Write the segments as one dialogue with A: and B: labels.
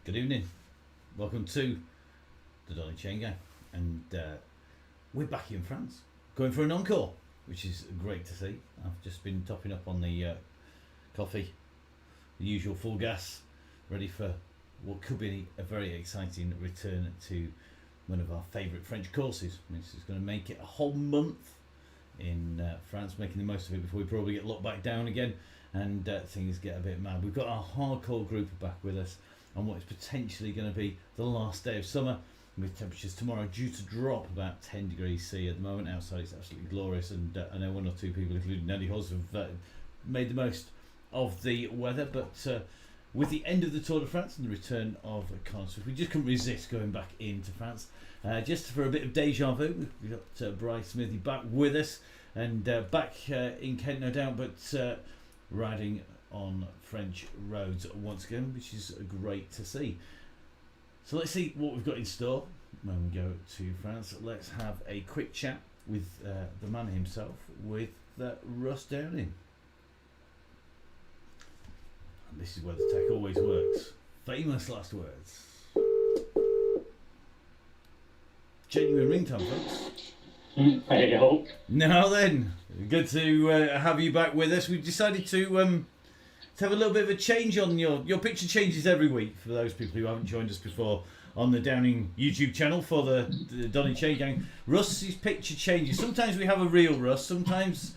A: Good evening. Welcome to the DonnyChainGang, and we're back in France, going for an encore, which is great to see. I've just been topping up on the coffee, the usual full gas, ready for what could be a very exciting return to one of our favourite French courses. This is going to make it a whole month in France, making the most of it before we probably get locked back down again and things get a bit mad. We've got our hardcore group back with us on what is potentially going to be the last day of summer, with temperatures tomorrow due to drop about 10 degrees C at the moment. Outside it's absolutely glorious, and I know one or two people, including Nelly Hos, have made the most of the weather. But with the end of the Tour de France and the return of Carlos, we just couldn't resist going back into France. Just for a bit of deja vu, we've got Bryce Smithy back with us, and back in Kent, no doubt, but riding on French roads once again, which is great to see. So let's see what we've got in store when we go to France. Let's have a quick chat with the man himself, with Russ Downing. And this is where the tech always works. Famous last words. Genuine ringtone, folks.
B: I hope.
A: Now then, good to have you back with us. We've decided to have a little bit of a change on your picture. Changes every week for those people who haven't joined us before on the Downing YouTube channel for the DonnyChainGang. Russ's picture changes. Sometimes we have a real Russ, sometimes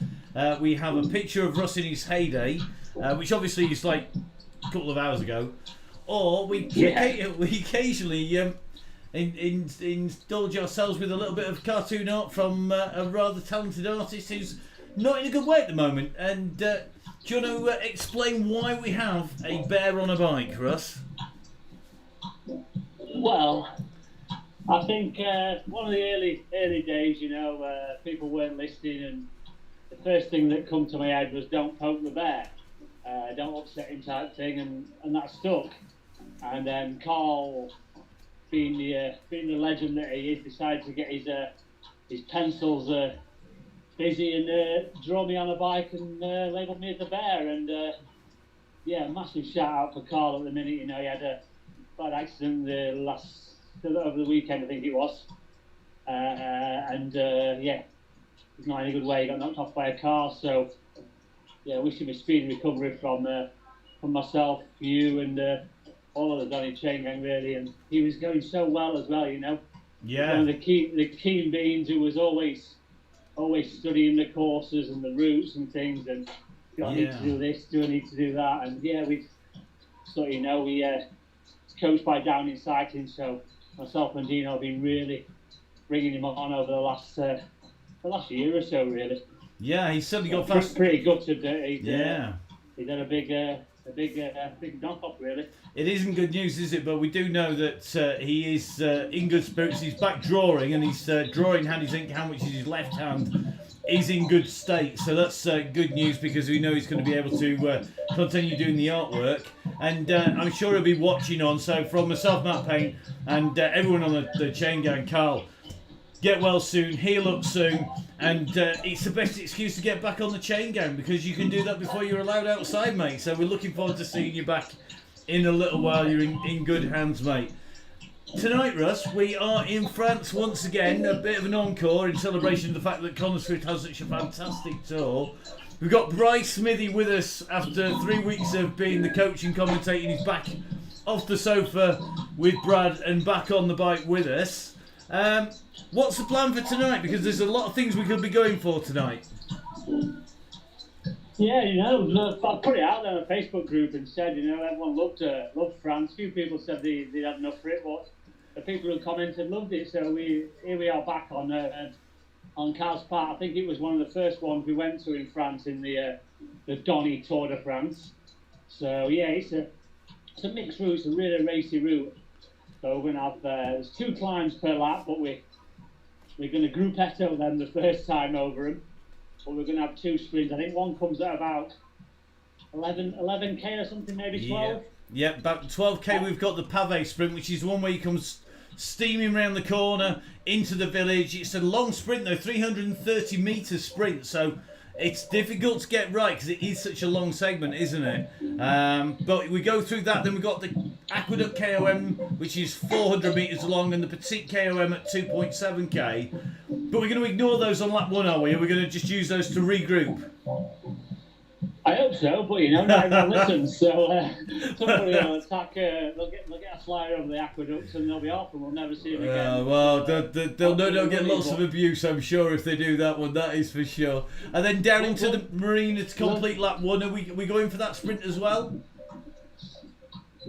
A: we have a picture of Russ in his heyday, which obviously is like a couple of hours ago, or we occasionally indulge ourselves with a little bit of cartoon art from a rather talented artist who's not in a good way at the moment. And do you want to explain why we have a bear on a bike, Russ?
B: Well, I think one of the early days, people weren't listening, and the first thing that come to my head was "Don't poke the bear, don't upset him" type thing, and that stuck. And then Carl, being the legend that he is, decided to get his pencils busy and draw me on a bike and label me as the bear. And massive shout out for Carl at the minute. He had a bad accident over the weekend, I think it was, he's not in a good way. He got knocked off by a car. So wish him a speedy recovery from myself, you, and all of the DonnyChainGang, really. And he was going so well as well,
A: Yeah.
B: One of the keen beans who was always studying the courses and the routes and things, and do I need to do this? Do I need to do that? And we coached by Downing Cycling, so myself and Dino have been really bringing him on over the last year or so, really.
A: Yeah, he's certainly got fast.
B: Pretty gutted that he's had a big knock off, really.
A: It isn't good news, is it? But we do know that he is in good spirits. He's back drawing, and his drawing hand, his ink hand, which is his left hand, is in good state. So that's good news, because we know he's going to be able to continue doing the artwork. And I'm sure he'll be watching on. So from myself, Matt Payne, and everyone on the Chain Gang, Carl, get well soon, heal up soon, and it's the best excuse to get back on the Chain Gang, because you can do that before you're allowed outside, mate. So we're looking forward to seeing you back in a little while. You're in good hands, mate. Tonight, Russ, we are in France once again, a bit of an encore in celebration of the fact that Conor Swift has such a fantastic tour. We've got Bryce Smithy with us after 3 weeks of being the coach and commentating. He's back off the sofa with Brad and back on the bike with us. What's the plan for tonight? Because there's a lot of things we could be going for tonight.
B: Yeah, I put it out there on a Facebook group and said, everyone loved France. A few people said they'd had enough for it, but the people who commented loved it. So here we are back on Carl's part. I think it was one of the first ones we went to in France in the Donny Tour de France. So it's a mixed route. It's a really racy route. So we're going to have there's 2 climbs per lap, but we're going to gruppetto them the first time over them. But we're going to have 2 sprints. I think one comes at about 11k or something, maybe 12.
A: Yeah, about 12k. We've got the pavé sprint, which is one where you come steaming round the corner into the village. It's a long sprint though, 330 metre sprint, so it's difficult to get right because it is such a long segment, isn't it? But we go through that. Then we've got the Aqueduct KOM, which is 400 metres long, and the Petite KOM at 2.7k. But we're going to ignore those on lap 1, are we? Or we're going to just use those to regroup?
B: I hope so, but not everyone listens. So somebody will attack. They'll get a flyer over the aqueducts, and they'll be off, and we'll never see them again.
A: Well, they'll get lots of abuse, I'm sure, if they do that one. That is for sure. And then down into the marina to complete lap 1. Are we going for that sprint as well?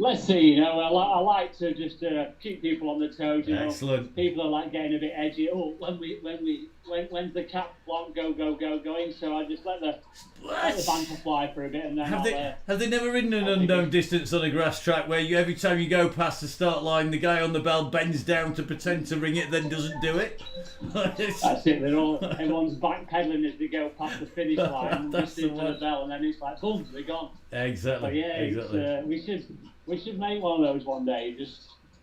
B: Let's see. I like to just keep people on the toes.
A: Excellent.
B: People are like getting a bit edgy. Oh, when's the cap block going? So I just let the banter fly for a bit, and then
A: have they never ridden an unknown distance on a grass track where every time you go past the start line, the guy on the bell bends down to pretend to ring it, then doesn't do it?
B: That's it. Everyone's backpedaling as they go past the finish line, and listening to the bell, and then it's like boom, they're gone.
A: Exactly.
B: So exactly. We should make one of those one day.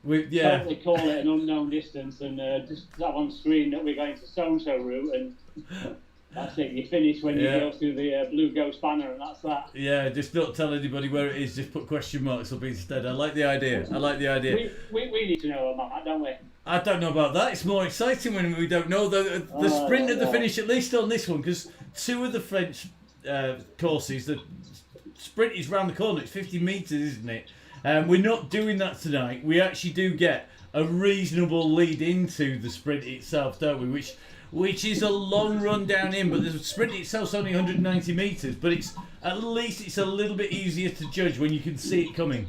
B: Totally call it an unknown distance, and just have on screen that we're going to so-and-so route, and that's it. You finish when you go through the Blue Ghost banner, and that's that. Yeah,
A: just not tell anybody where it is. Just put question marks up instead. I like the idea.
B: We need to know about that, don't we?
A: I don't know about that. It's more exciting when we don't know the sprint at the finish, at least on this one, because 2 of the French courses, the sprint is round the corner. It's 50 metres, isn't it? We're not doing that tonight. We actually do get a reasonable lead into the sprint itself, don't we? Which is a long run down in, but the sprint itself's only 190 metres. But at least it's a little bit easier to judge when you can see it coming.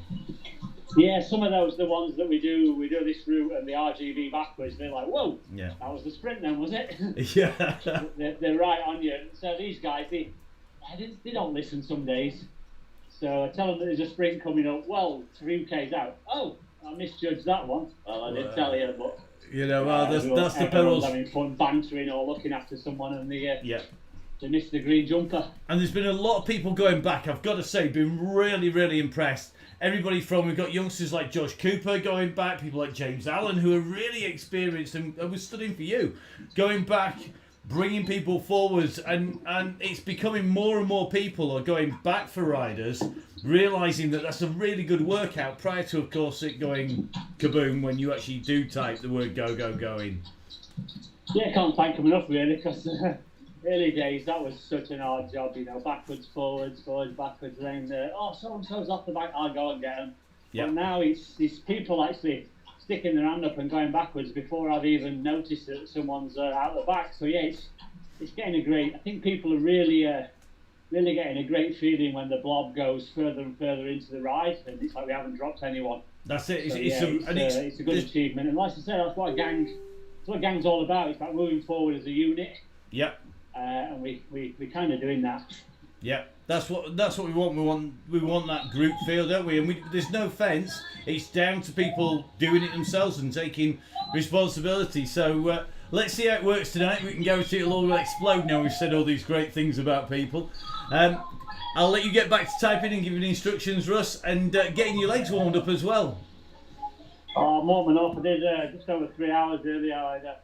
B: Yeah, some of those, the ones that we do this route and the RGB backwards, they're like, whoa, that was the sprint then, was it?
A: Yeah.
B: they're right on you. So these guys, they don't listen some days. So I tell them that there's a sprint coming up. Well, 3K's out. Oh, I misjudged that one. Well, I did tell you, but
A: that's the perils.
B: Having fun bantering or looking after someone, and they missed the green jumper.
A: And there's been a lot of people going back. I've got to say, been really, really impressed. Everybody we've got youngsters like Josh Cooper going back, people like James Allen who are really experienced and was studying for you, going back, bringing people forwards, and it's becoming more and more people are going back for riders, realising that that's a really good workout prior to, of course, it going kaboom when you actually do type the word go in.
B: Yeah, I can't thank them enough really, because early days that was such an hard job, backwards, forwards, backwards, then so-and-so's off the back, I'll go and get them. But now it's people actually sticking their hand up and going backwards before I've even noticed that someone's out the back. So it's getting I think people are really getting a great feeling when the blob goes further and further into the ride, and it's like we haven't dropped anyone.
A: That's it.
B: So, it's a good achievement, and like I said, that's what a gang's all about. It's about moving forward as a unit.
A: Yep.
B: And we kind of doing that.
A: Yep. That's what we want. We want that group feel, don't we? And there's no fence. It's down to people doing it themselves and taking responsibility. So let's see how it works tonight. We can guarantee it'll all explode now we've said all these great things about people. I'll let you get back to typing and giving instructions, Russ, and getting your legs warmed up as well.
B: Oh, I'm warming up. I did just over 3 hours earlier. I had a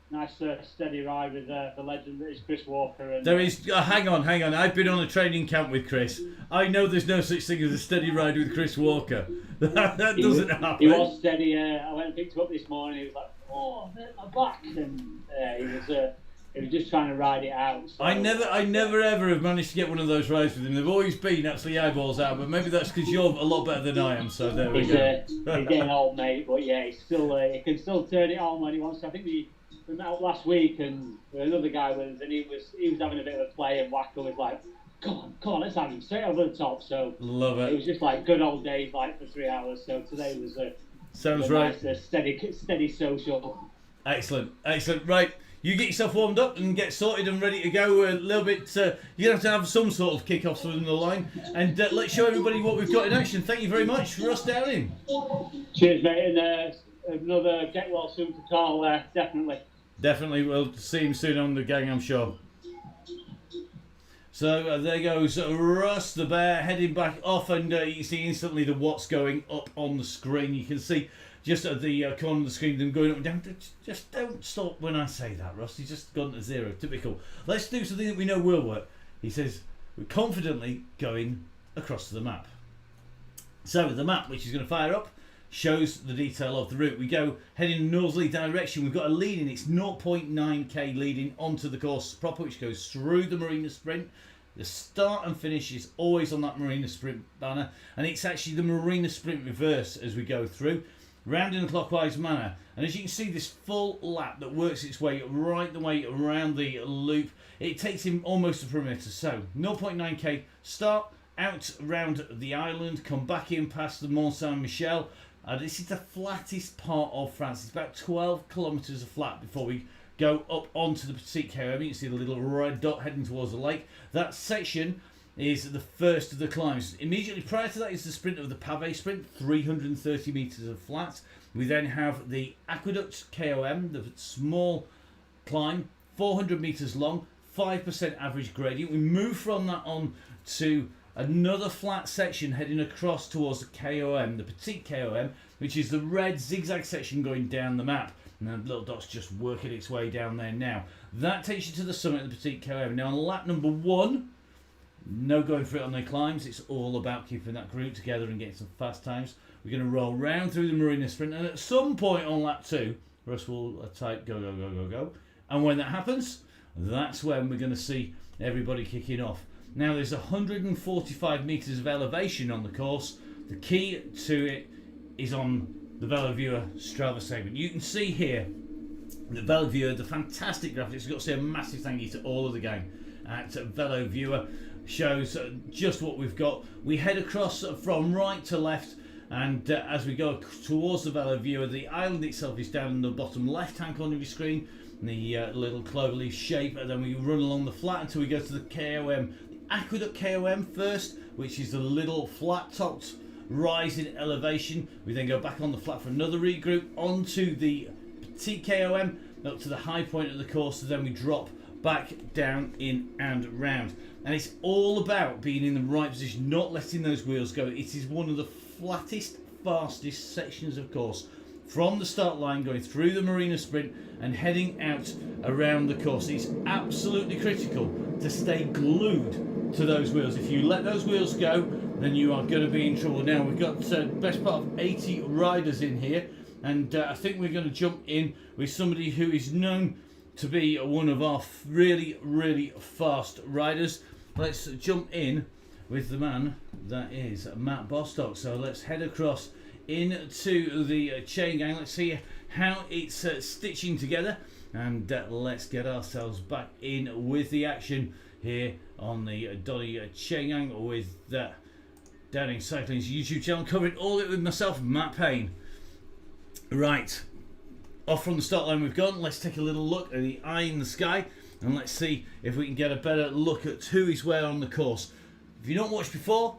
B: nice steady ride with the legend that is Chris Walker. And,
A: there is. Hang on. I've been on a training camp with Chris. I know there's no such thing as a steady ride with Chris Walker. that doesn't happen.
B: He was steady. I went and picked him up this morning. He was like, "Oh, my back," and he was just trying to ride it out. So,
A: I never ever have managed to get one of those rides with him. They've always been absolutely eyeballs out. But maybe that's because you're a lot better than I am. So there we go.
B: He's getting old, mate. But yeah, he's still he can still turn it on when he wants to. I think we met up last week, and another guy with us, and he was having a bit of a play, and Wacko was like, come on, let's have him straight over the top. So
A: love it.
B: It was just like good old days, like for 3 hours. So today was
A: sounds right.
B: Nice, steady social.
A: Excellent. Right, you get yourself warmed up and get sorted and ready to go. A little bit. You're gonna have some sort of kick-offs within the line, and let's show everybody what we've got in action. Thank you very much, Russ Downing.
B: Cheers, mate, and another get well soon to Carl. Definitely.
A: Definitely, we'll see him soon on the gang, I'm sure. So there goes Russ the Bear heading back off, and you see instantly the what's going up on the screen. You can see just at the corner of the screen them going up and down. Just don't stop when I say that, Russ. He's just gone to zero. Typical. Let's do something that we know will work. He says we're confidently going across the map. So the map, which is going to fire up shows the detail of the route. We go heading in a northerly direction. We've got a leading. It's 0.9k leading onto the course proper, which goes through the Marina Sprint. The start and finish is always on that Marina Sprint banner, and it's actually the Marina Sprint reverse as we go through, round in a clockwise manner. And as you can see, this full lap that works its way right the way around the loop, it takes him almost a perimeter. So 0.9k start, out around the island, come back in past the Mont Saint-Michel. This is the flattest part of France. It's about 12 kilometres of flat before we go up onto the Petit KOM. You can see the little red dot heading towards the lake. That section is the first of the climbs. Immediately prior to that is the sprint of the Pavé Sprint, 330 metres of flat. We then have the Aqueduct KOM, the small climb, 400 metres long, 5% average gradient. We move from that on to another flat section heading across towards the KOM, the Petit KOM, which is the red zigzag section going down the map. And the little dot's just working its way down there now. That takes you to the summit of the Petit KOM. Now on lap number 1, no going for it on the climbs. It's all about keeping that group together and getting some fast times. We're going to roll round through the Marina Sprint, and at some point on lap 2, Russ will type go, go, go, go, go. And when that happens, that's when we're going to see everybody kicking off. Now there's 145 metres of elevation on the course. The key to it is on the VeloViewer Strava segment. You can see here the VeloViewer, the fantastic graphics. I've got to say a massive thank you to all of the gang at VeloViewer. Shows just what we've got. We head across from right to left, and as we go towards the VeloViewer, the island itself is down in the bottom left hand corner of your screen, the little cloverleaf shape, and then we run along the flat until we go to the KOM, the Aqueduct KOM first, which is the little flat topped rise in elevation. We then go back on the flat for another regroup onto the Petit KOM up to the high point of the course, and then we drop back down in and round. And it's all about being in the right position, not letting those wheels go. It is one of the flattest, fastest sections of course from the start line, going through the Marina Sprint and heading out around the course. It's absolutely critical to stay glued to those wheels. If you let those wheels go, then you are going to be in trouble. Now we've got the best part of 80 riders in here, and I think we're going to jump in with somebody who is known to be one of our really, really fast riders. Let's jump in with the man that is Matt Bostock. So let's head across into the chain gang. Let's see how it's stitching together, and let's get ourselves back in with the action here on the DonnyChainGang with Downing Cycling's YouTube channel, covering all of it with myself, Matt Payne. Right, off from the start line we've gone. Let's take a little look at the eye in the sky, and let's see if we can get a better look at who is where on the course. If you've not watched before,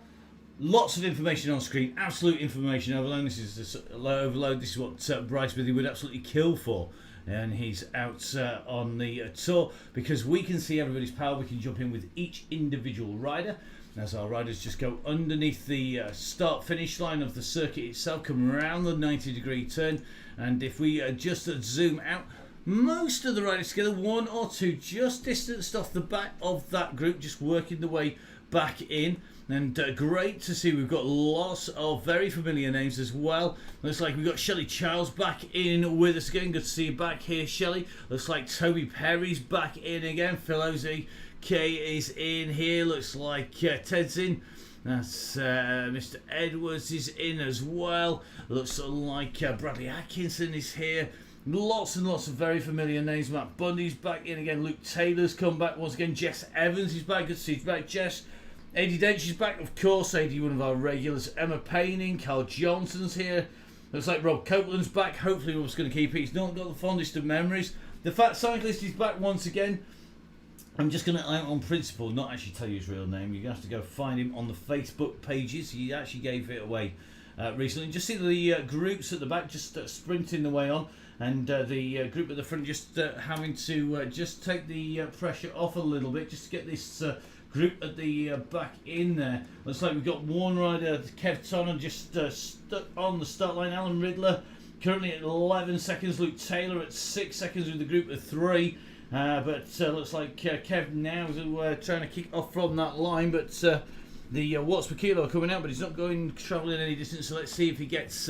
A: lots of information on screen, absolute information overload. This is overload. This is what Bryce Withy would absolutely kill for, and he's out on the tour, because we can see everybody's power. We can jump in with each individual rider as our riders just go underneath the start finish line of the circuit itself, come around the 90-degree turn, and if we just zoom out, most of the riders together, one or two just distanced off the back of that group, just working the way back in. And great to see we've got lots of very familiar names as well. Looks like we've got Shelley Charles back in with us again. Good to see you back here, Shelley. Looks like Toby Perry's back in again. Phil Ozzy K is in here. Looks like Ted's in. That's Mr. Edwards is in as well. Looks like Bradley Atkinson is here. Lots and lots of very familiar names. Matt Bundy's back in again. Luke Taylor's come back once again. Jess Evans is back. Good to see you back, Jess. Eddie Dench is back, of course. Eddie, one of our regulars. Emma Paining. Carl Johnson's here. Looks like Rob Copeland's back. Hopefully Rob's going to keep it. He's not got the fondest of memories. The Fat Cyclist is back once again. I'm just going to, on principle, not actually tell you his real name. You're going to have to go find him on the Facebook pages. He actually gave it away recently. Just see the groups at the back just sprinting the way on. And the group at the front just having to just take the pressure off a little bit, just to get this group at the back in there. Looks like we've got one rider, Kev Tonner, just stuck on the start line. Alan Riddler currently at 11 seconds. Luke Taylor at 6 seconds with the group of 3. But looks like Kev now is trying to kick off from that line. But the watts per kilo are coming out, but he's not going travelling any distance. So let's see if he gets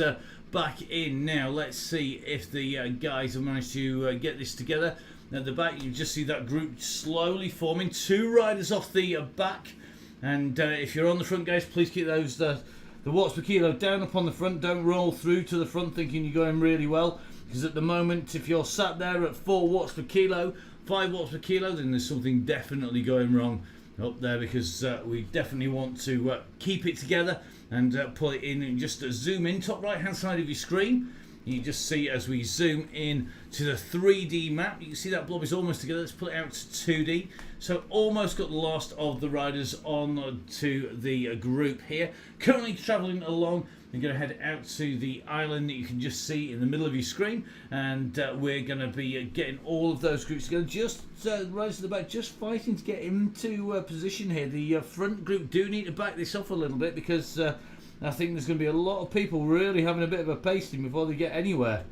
A: back in now. Let's see if the guys have managed to get this together. At the back, you just see that group slowly forming. 2 riders off the back, and if you're on the front, guys, please keep those the watts per kilo down up on the front. Don't roll through to the front thinking you're going really well, because at the moment, if you're sat there at 4 watts per kilo, 5 watts per kilo, then there's something definitely going wrong up there, because we definitely want to keep it together and pull it in. And just zoom in, top right hand side of your screen, you just see as we zoom in to the 3D map, you can see that blob is almost together. Let's pull it out to 2D. So almost got the last of the riders on to the group here. Currently travelling along. I'm going to head out to the island that you can just see in the middle of your screen, and we're going to be getting all of those groups together. Just right to the back, just fighting to get into position here. The front group do need to back this off a little bit, because I think there's going to be a lot of people really having a bit of a pasting before they get anywhere.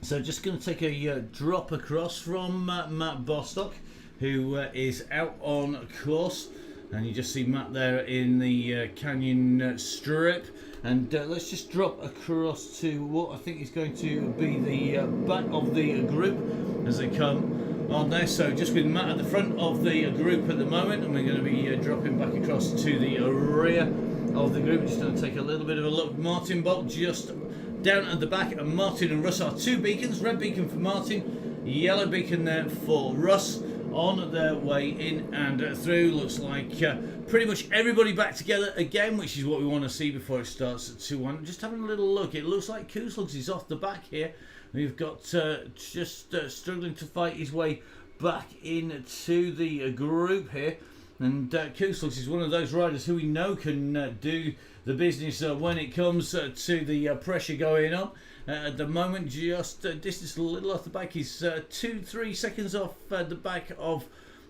A: So just going to take a drop across from Matt Bostock, who is out on course. And you just see Matt there in the canyon strip. And let's just drop across to what I think is going to be the back of the group as they come on there. So just with Matt at the front of the group at the moment, and we're going to be dropping back across to the rear of the group. Just going to take a little bit of a look. Martin Bolt just down at the back, and Martin and Russ are 2 beacons. Red beacon for Martin, yellow beacon there for Russ. On their way in and through. Looks like pretty much everybody back together again, which is what we want to see before it starts at 2-1. Just having a little look, it looks like Kooslugs is off the back here. We've got just struggling to fight his way back into the group here. And Kooslugs is one of those riders who we know can do the business when it comes to the pressure going up. At the moment, just distance a little off the back. He's 2-3 seconds off the back of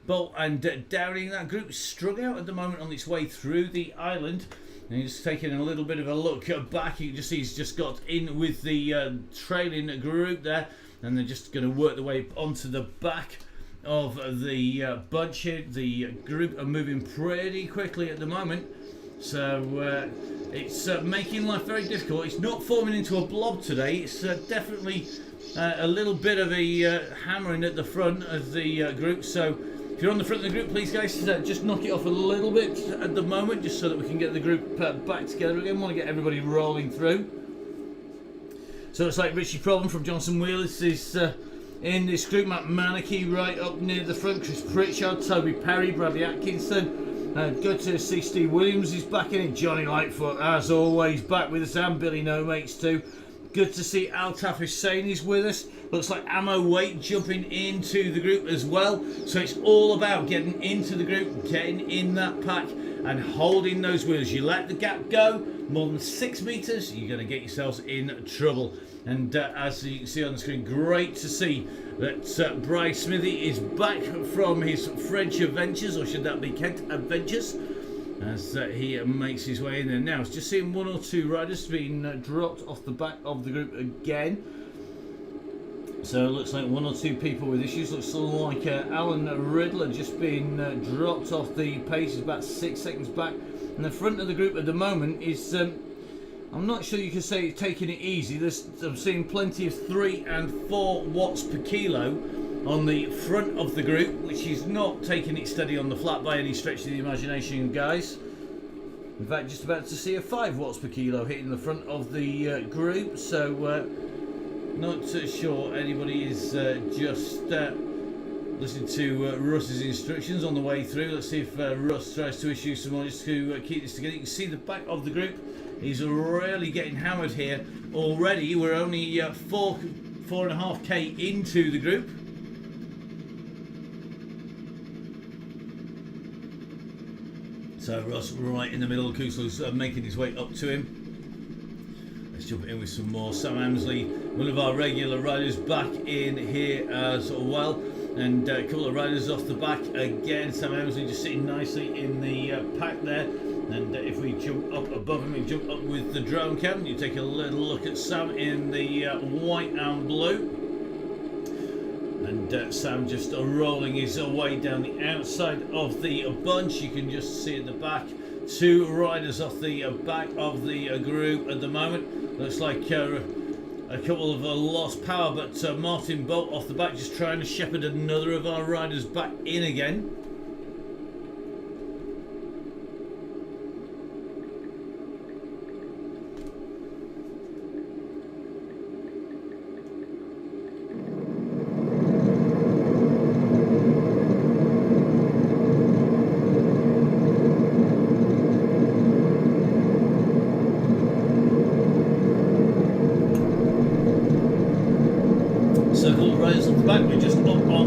A: Bolt and Downing. That group strung out at the moment on its way through the island. And he's taking a little bit of a look back. You can just see he's just got in with the trailing group there. And they're just going to work their way onto the back of the bunch here. The group are moving pretty quickly at the moment. So it's making life very difficult. It's not forming into a blob today. It's definitely a little bit of a hammering at the front of the group. So if you're on the front of the group, please guys, just knock it off a little bit at the moment, just so that we can get the group back together again. We want to get everybody rolling through. So it's like Richie Problem from Johnson Wheelers is in this group. Matt Manicky right up near the front. Chris Pritchard, Toby Perry, Bradley Atkinson. Good to see Steve Williams is back in it. Johnny Lightfoot, as always, back with us, and Billy No Mates too. Good to see Altaf Hussein is with us. Looks like Ammo Weight jumping into the group as well. So it's all about getting into the group, getting in that pack, and holding those wheels. You let the gap go more than 6 meters, you're going to get yourselves in trouble. And as you can see on the screen, great to see that Bryce Smithy is back from his French adventures, or should that be Kent adventures, as he makes his way in there now. It's just seeing 1 or 2 riders being dropped off the back of the group again. So it looks like 1 or 2 people with issues. Looks like Alan Riddler just being dropped off the pace. He's about 6 seconds back. And the front of the group at the moment is, I'm not sure you can say it's taking it easy. I'm seeing plenty of 3 and 4 watts per kilo on the front of the group, which is not taking it steady on the flat by any stretch of the imagination, guys. In fact, just about to see a 5 watts per kilo hitting the front of the group. So not sure anybody is just listening to Russ's instructions on the way through. Let's see if Russ tries to issue some more just to keep this together. You can see the back of the group is really getting hammered here already. We're only 4.5k into the group. So Russ right in the middle. Kooslu's making his way up to him. Let's jump in with some more. Sam Amsley, one of our regular riders, back in here as well. And a couple of riders off the back again. Sam Amsley just sitting nicely in the pack there. And if we jump up above him, we jump up with the drone cam. You take a little look at Sam in the white and blue. And Sam just rolling his way down the outside of the bunch. You can just see at the back 2 riders off the back of the group at the moment. Looks like a couple of lost power, but Martin Bolt off the back just trying to shepherd another of our riders back in again.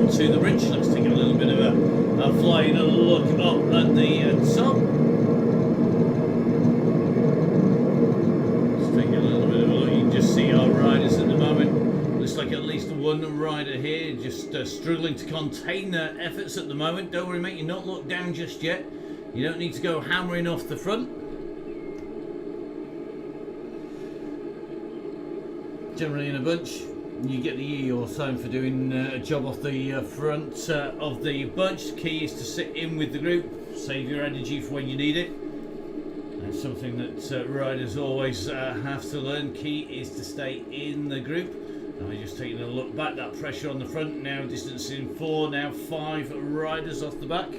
A: To the bridge. Let's take a little bit of a flying look up at the top. Let's take a little bit of a look. You can just see our riders at the moment. Looks like at least one rider here just struggling to contain their efforts at the moment. Don't worry, mate, you're not locked down just yet. You don't need to go hammering off the front. Generally in a bunch, you get the E or time for doing a job off the front of the bunch. The key is to sit in with the group, save your energy for when you need it. That's something that riders always have to learn. Key is to stay in the group. Now just taking a look back, that pressure on the front, now distancing 4, now 5 riders off the back.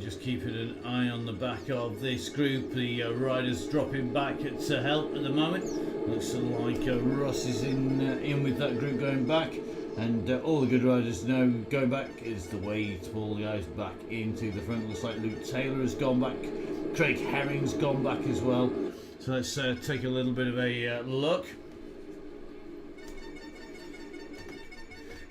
A: Just keeping an eye on the back of this group. The riders dropping back to help at the moment. Looks like Ross is in with that group going back, and all the good riders know going back is the way to pull the guys back into the front. Looks like Luke Taylor has gone back, Craig Herring's gone back as well. So let's take a little bit of a look.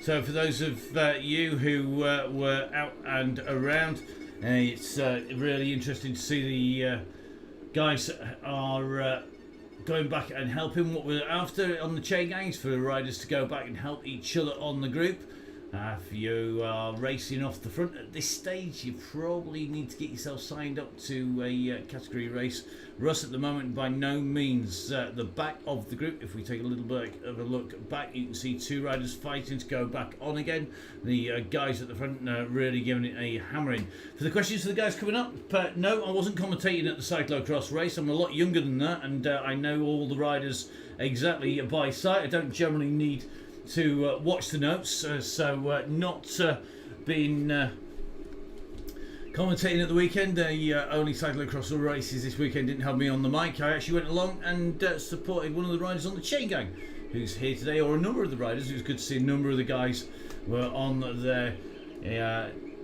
A: So for those of you who were out and around, it's really interesting to see the guys are going back and helping. What we're after on the chain gangs for the riders to go back and help each other on the group. If you are racing off the front at this stage, you probably need to get yourself signed up to a category race. Russ at the moment by no means the back of the group. If we take a little bit of a look back, you can see 2 riders fighting to go back on again. The guys at the front really giving it a hammering. For the questions for the guys coming up, no, I wasn't commentating at the cyclocross race. I'm a lot younger than that, and I know all the riders exactly by sight. I don't generally need to watch the notes, so not been commentating at the weekend. The only cyclocross races this weekend didn't have me on the mic. I actually went along and supported one of the riders on the chain gang who's here today, or a number of the riders. It was good to see a number of the guys were on their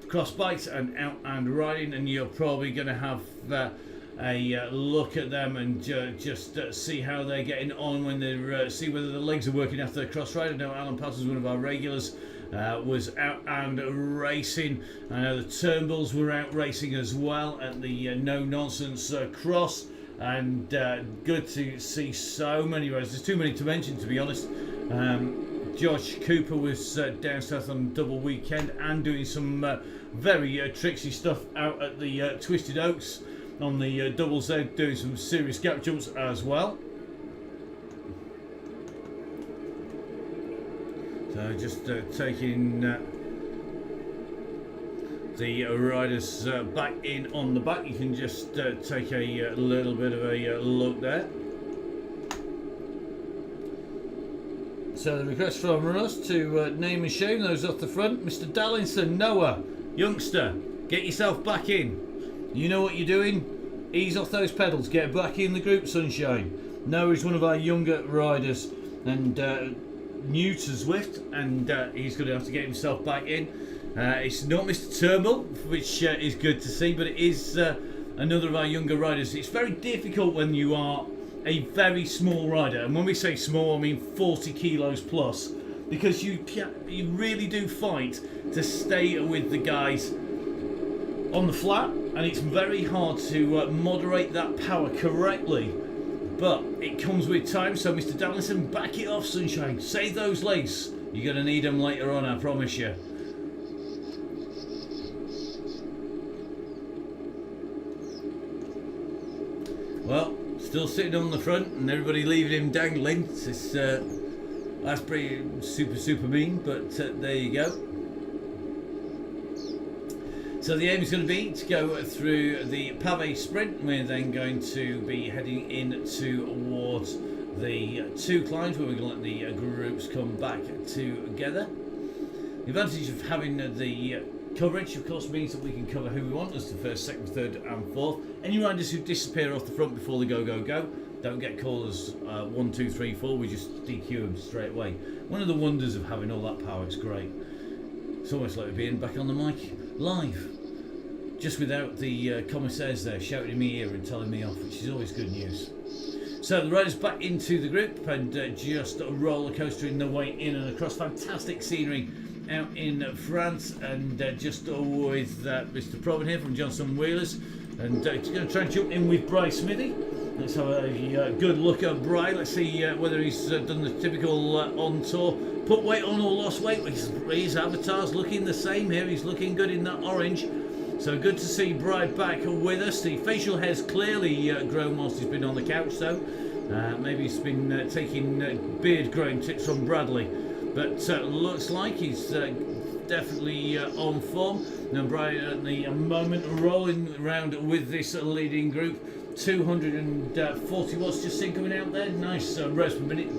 A: cross bikes and out and riding, and you're probably going to have a look at them and just see how they're getting on when they see whether the legs are working after the cross ride. I know Alan Patters, one of our regulars, was out and racing. I know the Turnbulls were out racing as well at the No Nonsense cross, and good to see so many riders. There's too many to mention, to be honest. Josh Cooper was down south on double weekend and doing some very tricksy stuff out at the Twisted Oaks on the double Z, doing some serious gap jumps as well. So just taking the riders back in on the back. You can just take a little bit of a look there. So the request from us to name and shame those off the front. Mr. Dallinson, Noah, youngster, get yourself back in. You know what you're doing? Ease off those pedals. Get back in the group, sunshine. Noah is one of our younger riders and new to Zwift, and he's going to have to get himself back in. It's not Mr. Turnbull, which is good to see, but it is another of our younger riders. It's very difficult when you are a very small rider, and when we say small, I mean 40 kilos plus, because you really do fight to stay with the guys on the flat, and it's very hard to moderate that power correctly. But it comes with time, so Mr. Dallinson, back it off, sunshine. Save those legs. You're going to need them later on, I promise you. Well, still sitting on the front and everybody leaving him dangling. That's pretty super mean, but there you go. So the aim is going to be to go through the Pave Sprint. We're then going to be heading in towards the 2 climbs where we're going to let the groups come back together. The advantage of having the coverage, of course, means that we can cover who we want as the first, second, third and fourth. Any riders who disappear off the front before the go don't get called as 1, 2, 3, 4. We just DQ them straight away. One of the wonders of having all that power, it's great. It's almost like being back on the mic live, just without the commissaires there shouting in my ear and telling me off, which is always good news. So the riders back into the group and just roller coastering their way in and across. Fantastic scenery out in France, and just with Mr. Proven here from Johnson Wheelers, and he's going to try and jump in with Bry Smithy. Let's have a good look at Bry. Let's see whether he's done the typical on tour, put weight on or lost weight. His avatar's looking the same here. He's looking good in that orange. So good to see Bry back with us. The facial hair's clearly grown whilst he's been on the couch, though. Maybe he's been taking beard growing tips from Bradley. But looks like he's definitely on form. Now Bry at the moment rolling around with this leading group. 240 watts just seen coming out there. Nice revs per minute.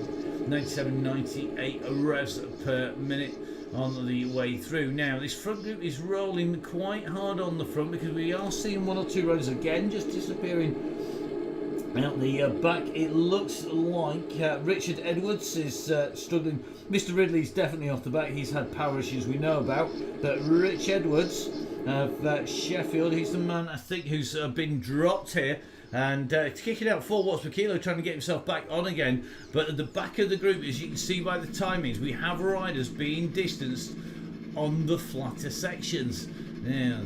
A: 97, 98 revs per minute on the way through. Now this front group is rolling quite hard on the front because we are seeing 1 or 2 riders again just disappearing out the back. It looks like Richard Edwards is struggling. Mr. Ridley's definitely off the back. He's had power issues we know about, but Rich Edwards of Sheffield, he's the man I think who's been dropped here, and kicking out 4 watts per kilo, trying to get himself back on again. But at the back of the group, as you can see by the timings, we have riders being distanced on the flatter sections. Now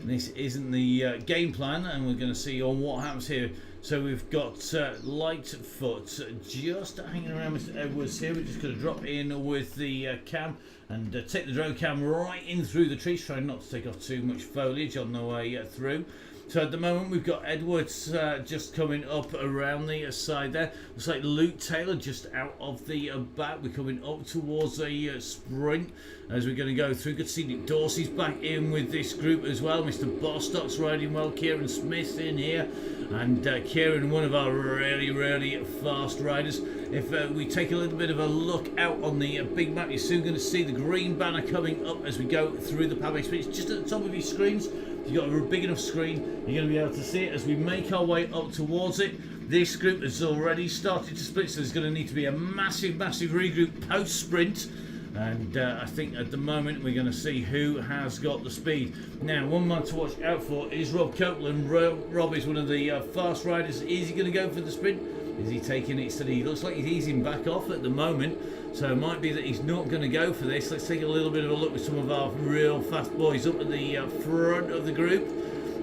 A: this isn't the game plan, and we're going to see on what happens here. So we've got Lightfoot just hanging around Mr. Edwards here. We're just going to drop in with the cam and take the drone cam right in through the trees, trying not to take off too much foliage on the way through. So at the moment we've got Edwards just coming up around the side there. Looks like Luke Taylor just out of the back. We're coming up towards a sprint as we're going to go through. Good to see Nick Dorsey's back in with this group as well. Mr. Bostock's riding well. Kieran Smith's in here. And Kieran, one of our really fast riders. If we take a little bit of a look out on the big map, you're soon going to see the green banner coming up as we go through the Pave Sprint. It's just at the top of your screens. If you've got a big enough screen, you're going to be able to see it as we make our way up towards it. This group has already started to split, so there's going to need to be a massive regroup post-sprint. And I think at the moment we're going to see who has got the speed. Now, one man to watch out for is Rob Copeland. Rob is one of the fast riders. Is he going to go for the sprint? Is he taking it steady? He looks like he's easing back off at the moment. So it might be that he's not going to go for this. Let's take a little bit of a look with some of our real fast boys up at the front of the group.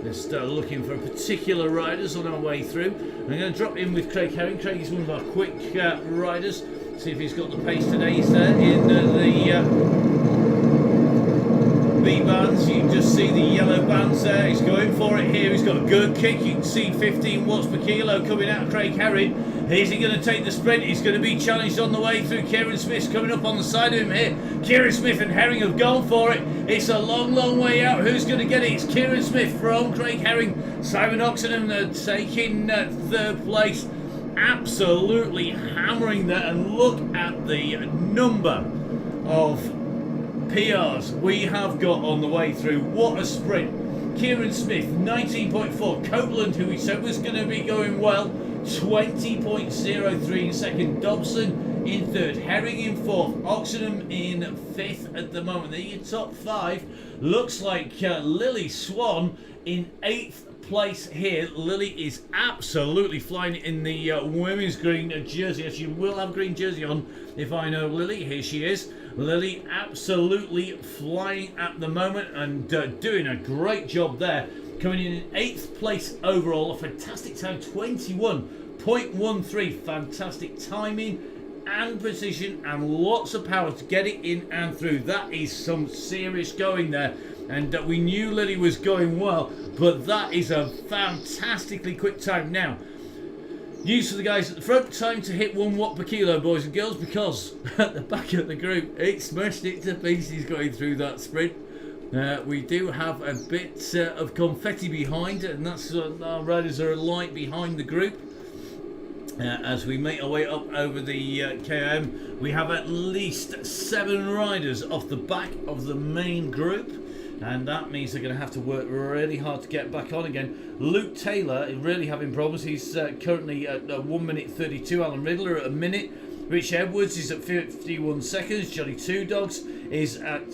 A: Just looking for particular riders on our way through. I'm going to drop in with Craig Herring. Craig is one of our quick riders. See if he's got the pace today. He's there in the B-bands. You can just see the yellow bands there. He's going for it here. He's got a good kick. You can see 15 watts per kilo coming out of Craig Herring. Is he going to take the sprint? He's going to be challenged on the way through. Kieran Smith's coming up on the side of him here. Kieran Smith and Herring have gone for it. It's a long way out. Who's going to get it? It's Kieran Smith from Craig Herring. Simon Oxenham taking third place. absolutely hammering that. And look at the number of PRs we have got on the way through. What a sprint. Kieran Smith, 19.4. Copeland, who we said was going to be going well, 20.03 in second. Dobson in third. Herring in fourth. Oxenham in fifth at the moment. They're your top five. Looks like Lily Swan in eighth place here. Lily is absolutely flying in the women's green jersey. She will have a green jersey on if I know Lily. Here she is. Lily absolutely flying at the moment and doing a great job there. Coming in eighth place overall. A fantastic time, 21.13. Fantastic timing and precision and lots of power to get it in and through. That is some serious going there. And we knew Lily was going well, but that is a fantastically quick time. Now, news for the guys at the front. Time to hit 1 watt per kilo, boys and girls, because at the back of the group, it smashed it to pieces going through that sprint. We do have a bit of confetti behind, and that's our riders are light behind the group. As we make our way up over the KOM, we have at least 7 riders off the back of the main group. And that means they're going to have to work really hard to get back on again. Luke Taylor is really having problems. He's currently at 1 minute 32. Alan Riddler at a minute. Rich Edwards is at 51 seconds. Johnny Two Dogs is at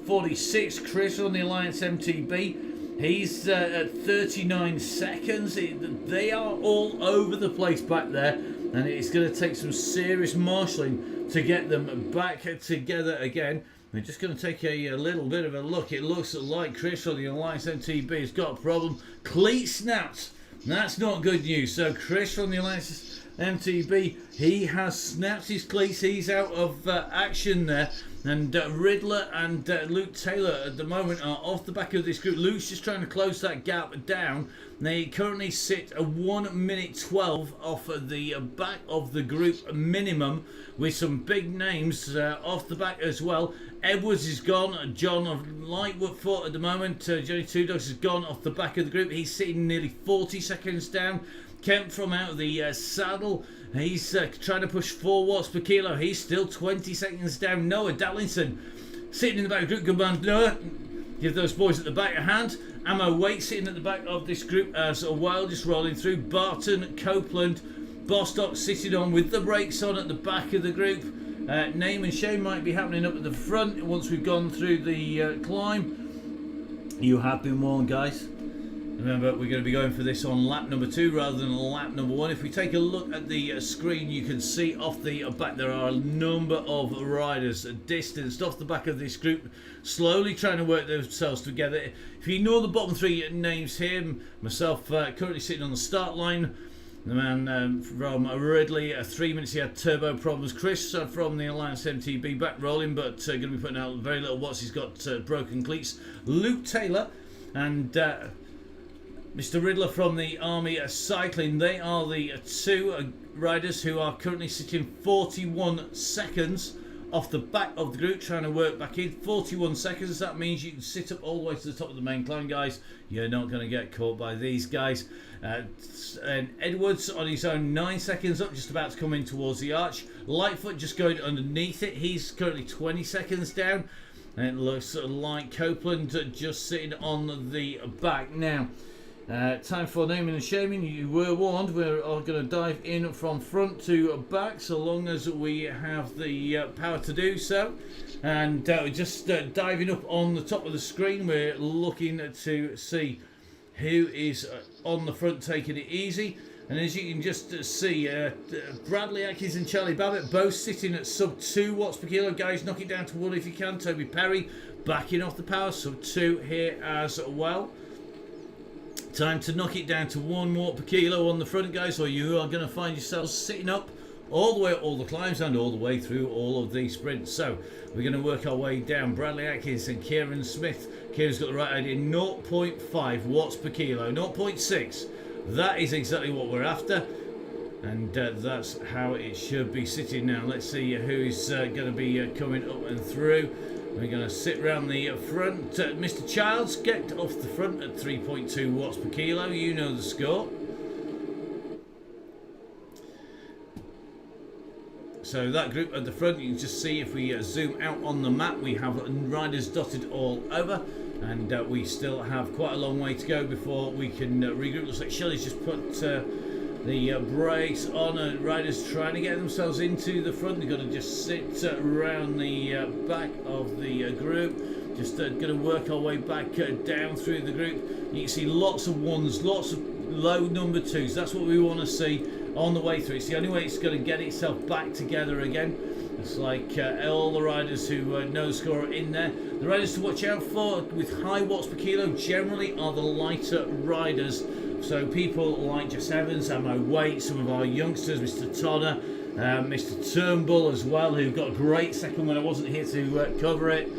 A: 46. Chris on the Alliance MTB, he's at 39 seconds. They are all over the place back there. And it's going to take some serious marshalling to get them back together again. We're just going to take a little bit of a look. It looks like Chris on the Alliance MTB has got a problem. Cleat snapped. That's not good news. So Chris from the Alliance MTB, he has snapped his cleats. He's out of action there. And Riddler and Luke Taylor at the moment are off the back of this group. Luke's just trying to close that gap down. They currently sit a 1 minute 12 off of the back of the group minimum, with some big names off the back as well. Edwards is gone. John of Lightfoot at the moment. Johnny Two Dogs has gone off the back of the group. He's sitting nearly 40 seconds down. Kemp from out of the saddle. He's trying to push 4 watts per kilo. He's still 20 seconds down. Noah Darlington sitting in the back of the group. Good man, Noah. Give those boys at the back a hand. Ammo Wait sitting at the back of this group as well, just rolling through. Barton, Copeland, Bostock sitting on with the brakes on at the back of the group. Name and shame might be happening up at the front once we've gone through the climb. You have been warned, guys. Remember, we're going to be going for this on lap number 2 rather than lap number 1. If we take a look at the screen, you can see off the back there are a number of riders distanced off the back of this group, slowly trying to work themselves together. If you ignore the bottom 3 names here, myself currently sitting on the start line. The man from Ridley, 3 minutes he had turbo problems. Chris from the Alliance MTB back rolling, but going to be putting out very little watts. He's got broken cleats. Luke Taylor and Mr. Riddler from the Army Cycling, they are the 2 riders who are currently sitting 41 seconds off the back of the group, trying to work back in. 41 seconds, that means you can sit up all the way to the top of the main climb, guys. You're not going to get caught by these guys. And Edwards on his own, 9 seconds up, just about to come in towards the arch. Lightfoot just going underneath it. He's currently 20 seconds down. And it looks like Copeland just sitting on the back now. Time for naming and shaming. You were warned. We're going to dive in from front to back, so long as we have the power to do so. And just diving up on the top of the screen, we're looking to see who is on the front taking it easy. And as you can just see, Bradley Atkins and Charlie Babbitt both sitting at sub 2 watts per kilo. Guys, knock it down to 1 if you can. Toby Perry backing off the power, sub 2 here as well. Time to knock it down to 1 watt per kilo on the front, guys, or you are going to find yourselves sitting up all the way up all the climbs and all the way through all of the sprints. So we're going to work our way down. Bradley Atkins and Kieran Smith. Kieran's got the right idea. 0.5 watts per kilo, 0.6. That is exactly what we're after, and that's how it should be sitting now. Let's see who's going to be coming up and through. We're going to sit around the front. Mr. Childs, get off the front at 3.2 watts per kilo. You know the score. So that group at the front, you can just see if we zoom out on the map, we have riders dotted all over, and we still have quite a long way to go before we can regroup. Looks like Shelley's just put the brakes on, and riders trying to get themselves into the front. They're going to just sit around the back of the group, just going to work our way back down through the group. You can see lots of ones, lots of low number twos. That's what we want to see on the way through. It's the only way it's going to get itself back together again. It's like all the riders who know the score are in there. The riders to watch out for with high watts per kilo generally are the lighter riders. So people like Jess Evans, Ammo Waite, some of our youngsters, Mr. Tonner, Mr. Turnbull as well, who got a great second when I wasn't here to cover it.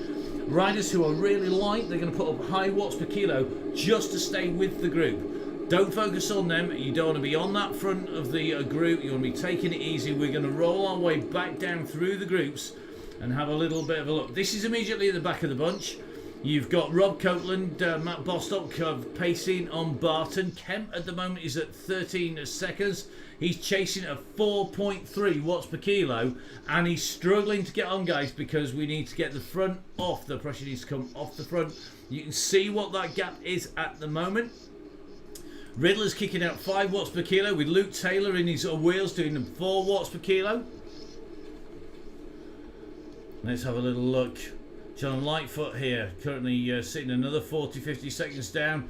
A: Riders who are really light, they're going to put up high watts per kilo just to stay with the group. Don't focus on them. You don't want to be on that front of the group. You want to be taking it easy. We're going to roll our way back down through the groups and have a little bit of a look. This is immediately at the back of the bunch. You've got Rob Copeland, Matt Bostock pacing on Barton. Kemp at the moment is at 13 seconds. He's chasing at 4.3 watts per kilo, and he's struggling to get on, guys, because we need to get the front off. The pressure needs to come off the front. You can see what that gap is at the moment. Riddler's kicking out 5 watts per kilo with Luke Taylor in his wheels doing 4 watts per kilo. Let's have a little look. John Lightfoot here currently sitting another 40-50 seconds down.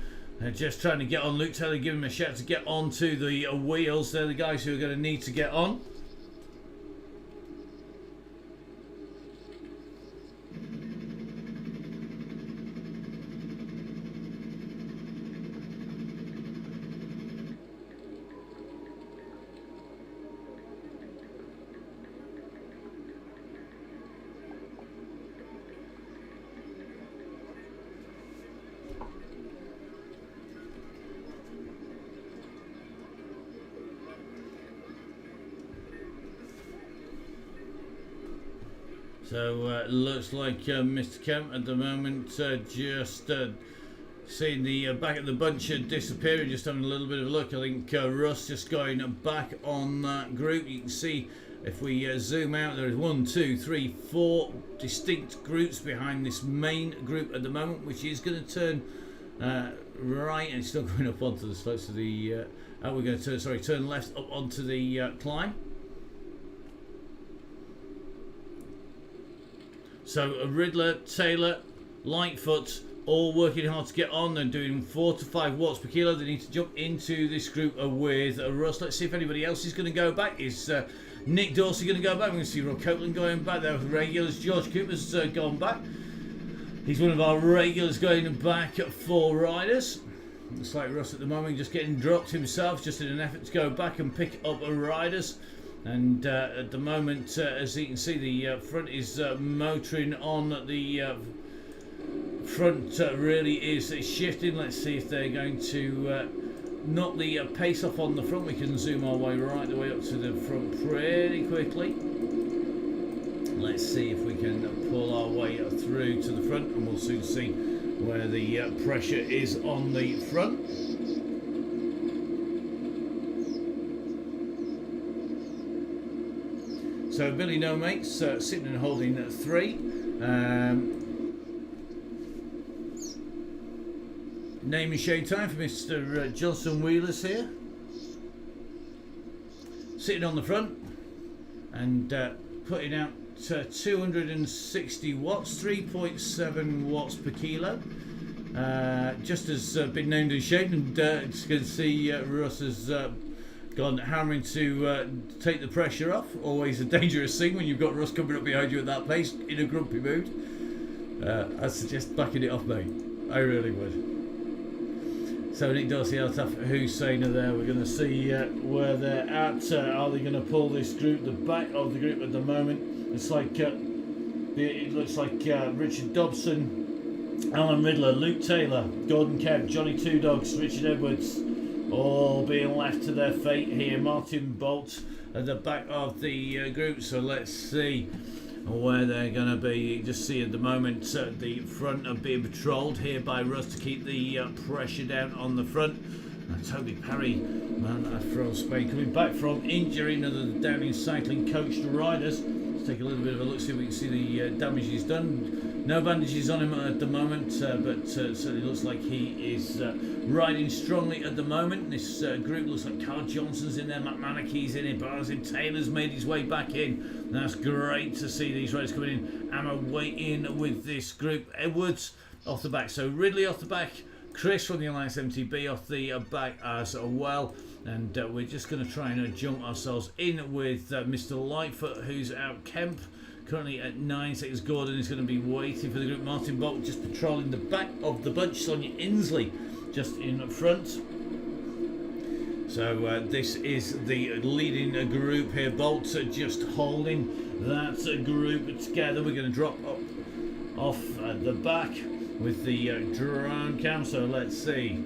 A: Just trying to get on. Luke Taylor giving him a shout to get onto the wheels. They're the guys who are going to need to get on. So looks like Mr. Kemp at the moment just seeing the back of the bunch disappearing, just having a little bit of a look. I think Russ just going back on that group. You can see if we zoom out, there is 1, 2, 3, 4 distinct groups behind this main group at the moment, which is going to turn right, and it's still going up onto the slopes of the we're going to turn left up onto the climb. So Riddler, Taylor, Lightfoot, all working hard to get on. They're doing 4 to 5 watts per kilo. They need to jump into this group with Russ. Let's see if anybody else is going to go back. Is Nick Dorsey going to go back? We're going to see Rob Copeland going back. There with regulars. George Cooper's gone back. He's one of our regulars going back at 4 riders. Looks like Russ at the moment just getting dropped himself, just in an effort to go back and pick up riders. And at the moment, as you can see, the front is motoring on. The front really is shifting. Let's see if they're going to knock the pace off on the front. We can zoom our way right the way up to the front pretty quickly. Let's see if we can pull our way through to the front, and we'll soon see where the pressure is on the front. So Billy No Mates sitting and holding 3. Name and shade time for Mr. Johnson Wheelers here. Sitting on the front and putting out 260 watts, 3.7 watts per kilo. Just as been named and shaped, and as you can see, Russ has gone hammering to take the pressure off. Always a dangerous thing when you've got Russ coming up behind you at that pace in a grumpy mood. I'd suggest backing it off, mate. I really would. So Nick Dorsey, Altaf Hussein are there. We're going to see where they're at. Are they going to pull this group? The back of the group at the moment. It's like it looks like Richard Dobson, Alan Riddler, Luke Taylor, Gordon Kemp, Johnny Two Dogs, Richard Edwards, all being left to their fate here. Martin Bolt at the back of the group. So let's see where they're going to be. You just see at the moment the front are being patrolled here by Russ to keep the pressure down on the front. Toby Perry, man from Spain, coming back from injury. Another of the Downing cycling coached riders. Let's take a little bit of a look, see if we can see the damage he's done. No bandages on him at the moment, but certainly looks like he is riding strongly at the moment. This group looks like Carl Johnson's in there, Matt Manakee's in here, Bars in Taylor's made his way back in. That's great to see these riders coming in. Emma way in with this group. Edwards off the back, so Ridley off the back. Chris from the Alliance MTB off the back as well, and we're just going to try and jump ourselves in with Mr. Lightfoot, who's out. Kemp currently at 9 seconds. Gordon is going to be waiting for the group. Martin Bolt just patrolling the back of the bunch. Sonia Inslee just in front. So this is the leading group here. Bolt just holding that group together. We're going to drop up off the back with the drone cam, so let's see.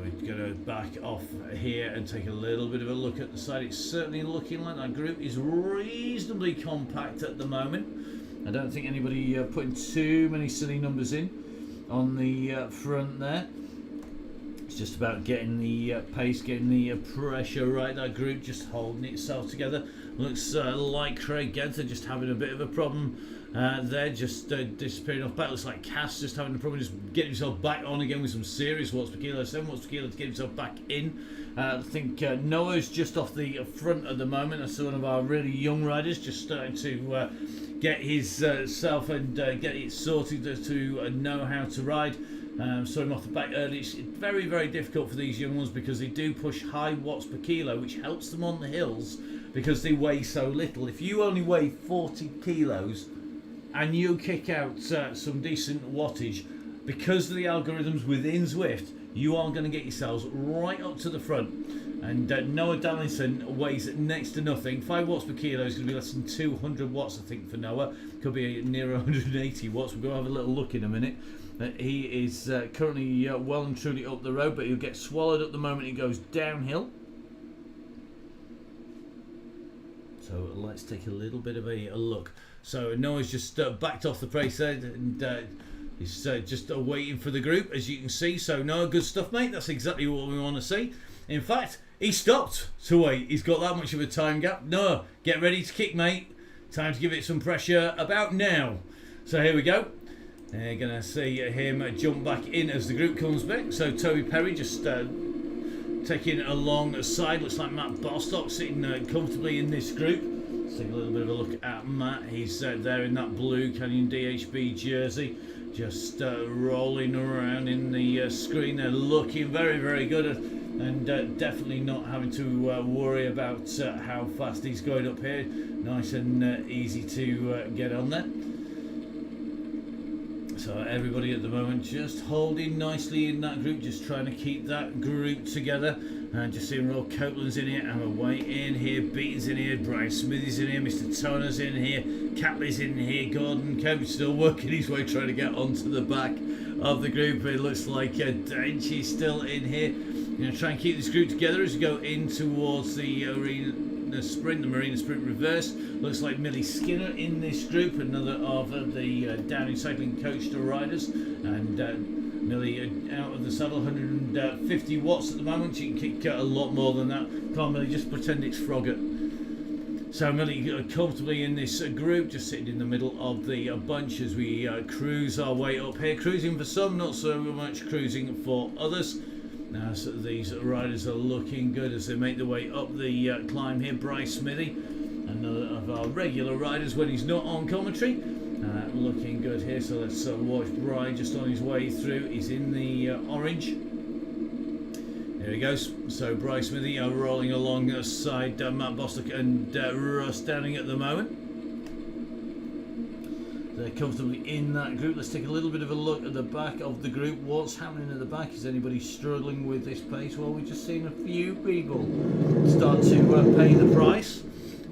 A: We're going to back off here and take a little bit of a look at the side. It's certainly looking like that group is reasonably compact at the moment. I don't think anybody putting too many silly numbers in on the front there. It's just about getting the pace, getting the pressure right. That group just holding itself together. Looks like Craig Genther just having a bit of a problem there, just disappearing off back. Looks like Cass just having a problem, just getting himself back on again with some serious watts per kilo, 7 watts per kilo to get himself back in. I think Noah's just off the front at the moment. That's one of our really young riders, just starting to get his self and get it sorted to know how to ride. Saw him off the back early. It's very, very difficult for these young ones because they do push high watts per kilo, which helps them on the hills because they weigh so little. If you only weigh 40 kilos and you kick out some decent wattage, because of the algorithms within Zwift, you are going to get yourselves right up to the front. And Noah Dallison weighs next to nothing. 5 watts per kilo is going to be less than 200 watts, I think, for Noah. Could be near 180 watts. We're going to have a little look in a minute. He is currently well and truly up the road, but he'll get swallowed at the moment he goes downhill. So let's take a little bit of a look. So Noah's just backed off the pace there, and he's just waiting for the group, as you can see. So Noah, good stuff, mate. That's exactly what we want to see. In fact, he stopped to wait. He's got that much of a time gap. Noah, get ready to kick, mate. Time to give it some pressure about now. So here we go. They're going to see him jump back in as the group comes back. So Toby Perry just taking alongside. Looks like Matt Bostock sitting comfortably in this group. Let's take a little bit of a look at Matt. He's there in that blue Canyon DHB jersey, just rolling around in the screen there, looking very, very good, and definitely not having to worry about how fast he's going up here. Nice and easy to get on there. So everybody at the moment just holding nicely in that group, just trying to keep that group together. And just seeing Rob Copeland's in here, Emma White in here, Beaton's in here, Brian Smithy's in here, Mr. Toner's in here, Catley's in here, Gordon Kemp's still working his way trying to get onto the back of the group. It looks like Denchy's still in here. Going to try and keep this group together as we go in towards the Marina Sprint reverse. Looks like Millie Skinner in this group, another of the Downing cycling coached riders, and Millie out of the saddle, 150 watts at the moment. She can kick a lot more than that. Come on, Millie, just pretend it's Frogger. So Millie comfortably in this group, just sitting in the middle of the bunch as we cruise our way up here. Cruising for some, not so much cruising for others. Now, so these riders are looking good as they make their way up the climb here. Bryce Smithy, another of our regular riders when he's not on commentary. Looking good here, so let's watch Brian just on his way through. He's in the orange. There he goes. So Bryce Smithy rolling alongside Matt Bostock and Russ Downing at the moment. They're comfortably in that group. Let's take a little bit of a look at the back of the group. What's happening at the back? Is anybody struggling with this pace? Well, we've just seen a few people start to pay the price.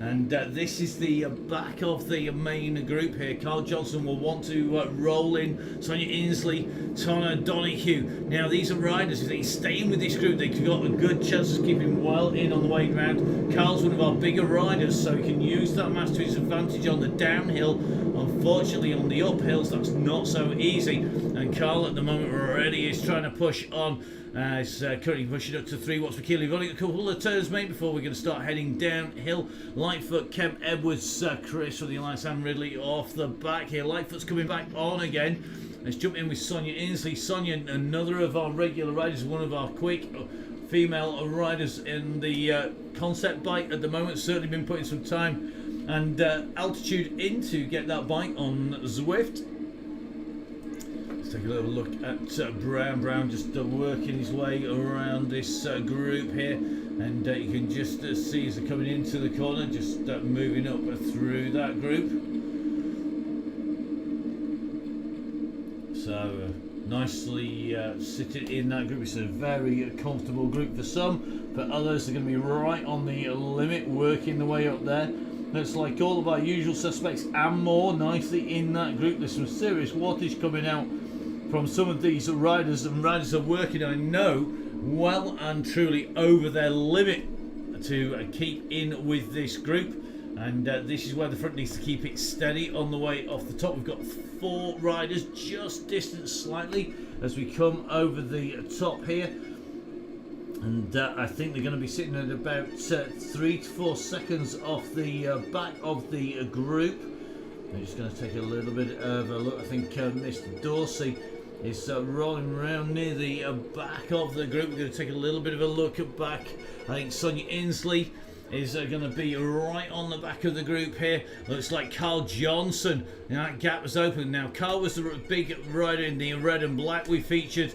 A: And this is the back of the main group here. Carl Johnson will want to roll in. Sonia Inslee, Tonna Donahue. Now these are riders. If they stay in with this group, they've got a good chance of keeping well in on the way round. Carl's one of our bigger riders, so he can use that mass to his advantage on the downhill Unfortunately, on the uphills, that's not so easy. And Carl at the moment already is trying to push on. He's currently pushing up to 3 watts per kilo. We've only got a couple of turns, mate, before we're going to start heading downhill. Lightfoot, Kemp, Edwards, Chris from the Alliance, and Ridley off the back here. Lightfoot's coming back on again. Let's jump in with Sonia Inslee. Sonia, another of our regular riders, one of our quick female riders in the concept bike at the moment. Certainly been putting some time and altitude in to get that bike on Zwift. Let's take a little look at Brown. Brown just working his way around this group here, and you can just see as they're coming into the corner, just moving up through that group. So nicely sitting in that group. It's a very comfortable group for some. For others, they're going to be right on the limit, working the way up there. Looks like all of our usual suspects and more nicely in that group. There's some serious wattage coming out from some of these riders, and riders are working, I know, well and truly over their limit to keep in with this group. And this is where the front needs to keep it steady on the way off the top. We've got 4 riders just distanced slightly as we come over the top here. And I think they're going to be sitting at about 3 to 4 seconds off the back of the group. I'm just going to take a little bit of a look. I think Mr. Dorsey is rolling around near the back of the group. We're going to take a little bit of a look at back. I think Sonia Inslee is going to be right on the back of the group here. Looks like Carl Johnson. Now that gap was open. Now Carl was the big rider in the red and black we featured.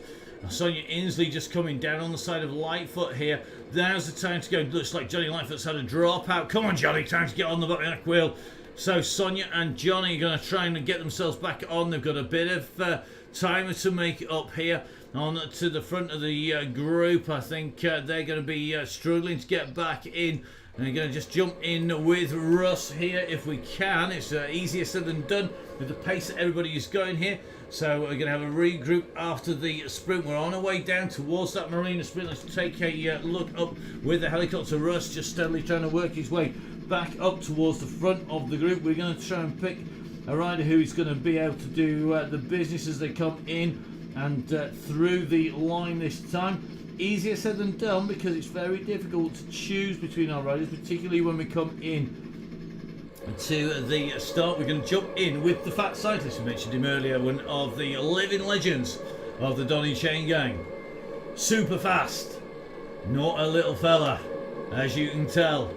A: Sonia Inslee just coming down on the side of Lightfoot here. Now's the time to go. Looks like Johnny Lightfoot's had a drop out. Come on, Johnny, time to get on the back wheel. So Sonia and Johnny are going to try and get themselves back on. They've got a bit of time to make up here on to the front of the group. I think they're going to be struggling to get back in. And we're going to just jump in with Russ here if we can. It's easier said than done with the pace that everybody is going here. So we're going to have a regroup after the sprint. We're on our way down towards that marina sprint. Let's take a look up with the helicopter. Russ just steadily trying to work his way back up towards the front of the group. We're going to try and pick a rider who is going to be able to do the business as they come in and through the line this time. Easier said than done because it's very difficult to choose between our riders, particularly when we come in to the start. We're going to jump in with the fat cyclist. We mentioned him earlier, one of the living legends of the DonnyChainGang. Super fast, not a little fella, as you can tell,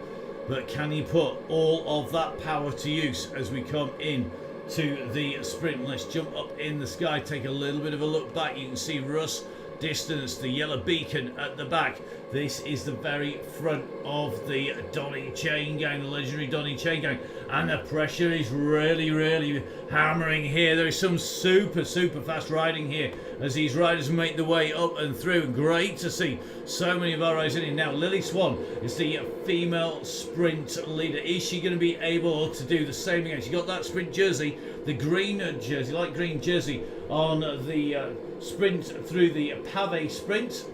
A: but can he put all of that power to use as we come in to the sprint? Let's jump up in the sky, take a little bit of a look back. You can see Russ distance, the yellow beacon at the back. This is the very front of the DonnyChainGang, the legendary DonnyChainGang, and the pressure is really hammering here. There is some super fast riding here as these riders make the way up and through. Great to see so many of our riders in here. Now Lily Swan is the female sprint leader. Is she going to be able to do the same again? She got that sprint jersey, the green jersey, light green jersey on the sprint through the pave sprint.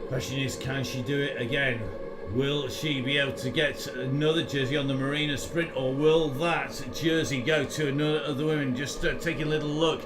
A: Question is, can she do it again? Will she be able to get another jersey on the marina sprint, or will that jersey go to another of the women? Just taking a little look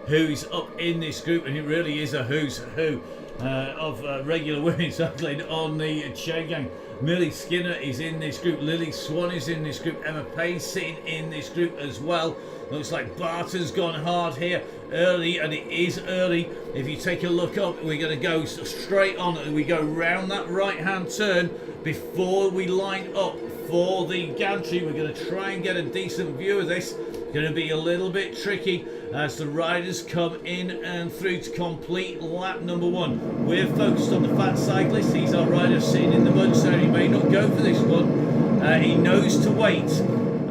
A: who's up in this group, and it really is a who's who of regular women cycling on the DonnyChainGang. Millie Skinner is in this group, Lily Swan is in this group, Emma Payne sitting in this group as well. Looks like Barton's gone hard here early, and it is early. If you take a look up, we're going to go straight on and we go round that right hand turn before we line up for the gantry. We're going to try and get a decent view of this. Going to be a little bit tricky as the riders come in and through to complete lap number 1. We're focused on the fat cyclist. He's our rider sitting in the mud, so he may not go for this one. He knows to wait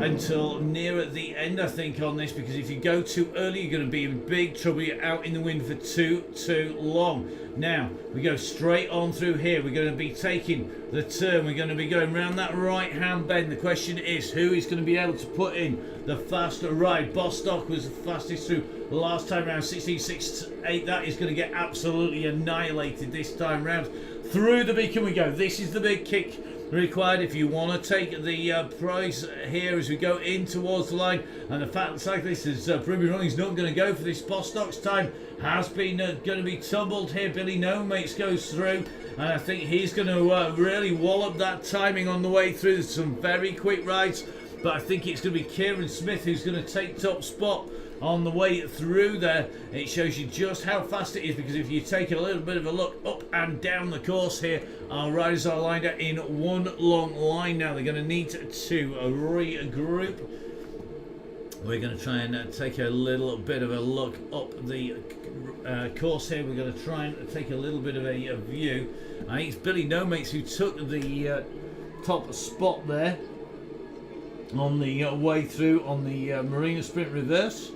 A: until near the end, I think, on this, because if you go too early, you're going to be in big trouble. You're out in the wind for too long. Now we go straight on through here. We're going to be taking the turn. We're going to be going round that right hand bend. The question is, who is going to be able to put in the faster ride? Bostock was the fastest through the last time round, 16.68. That is going to get absolutely annihilated this time round. Through the beacon we go. This is the big kick required if you want to take the prize here as we go in towards the line. And the fat cyclist is Ruby Running is not going to go for this. Bostock's time has been going to be tumbled here. Billy No Mates goes through, and I think he's going to really wallop that timing on the way through. There's some very quick rides, but I think it's going to be Kieran Smith who's going to take top spot on the way through there. It shows you just how fast it is, because if you take a little bit of a look up and down the course here, our riders are lined up in one long line now. They're going to need to regroup. We're going to try and take a little bit of a look up the course here. We're going to try and take a little bit of a view. I think it's Billy No Mates who took the top spot there on the way through on the Marina Sprint reverse.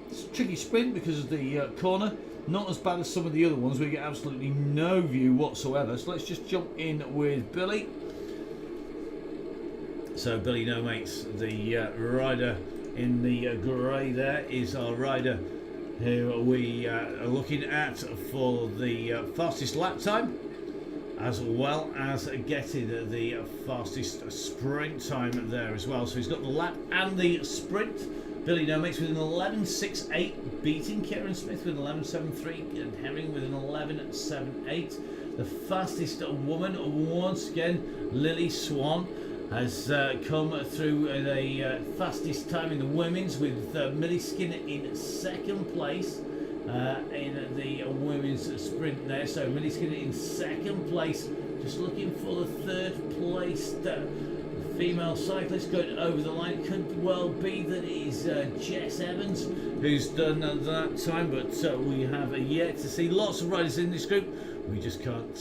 A: It's a tricky sprint because of the corner. Not as bad as some of the other ones. We get absolutely no view whatsoever. So let's just jump in with Billy. So Billy No Mates, the rider in the grey there, is our rider who we are looking at for the fastest lap time, as well as getting the fastest sprint time there as well. So he's got the lap and the sprint. Billy No Mates with an 11.68, beating Kieran Smith with an 11.73, and Herring with an 11.78. The fastest woman, once again, Lily Swan, has come through the fastest time in the women's, with Millie Skinner in second place in the women's sprint there. So Millie Skinner in second place, just looking for the third place. Female cyclist going over the line. It could well be that it is Jess Evans who's done that time, but we have yet to see. Lots of riders in this group. We just can't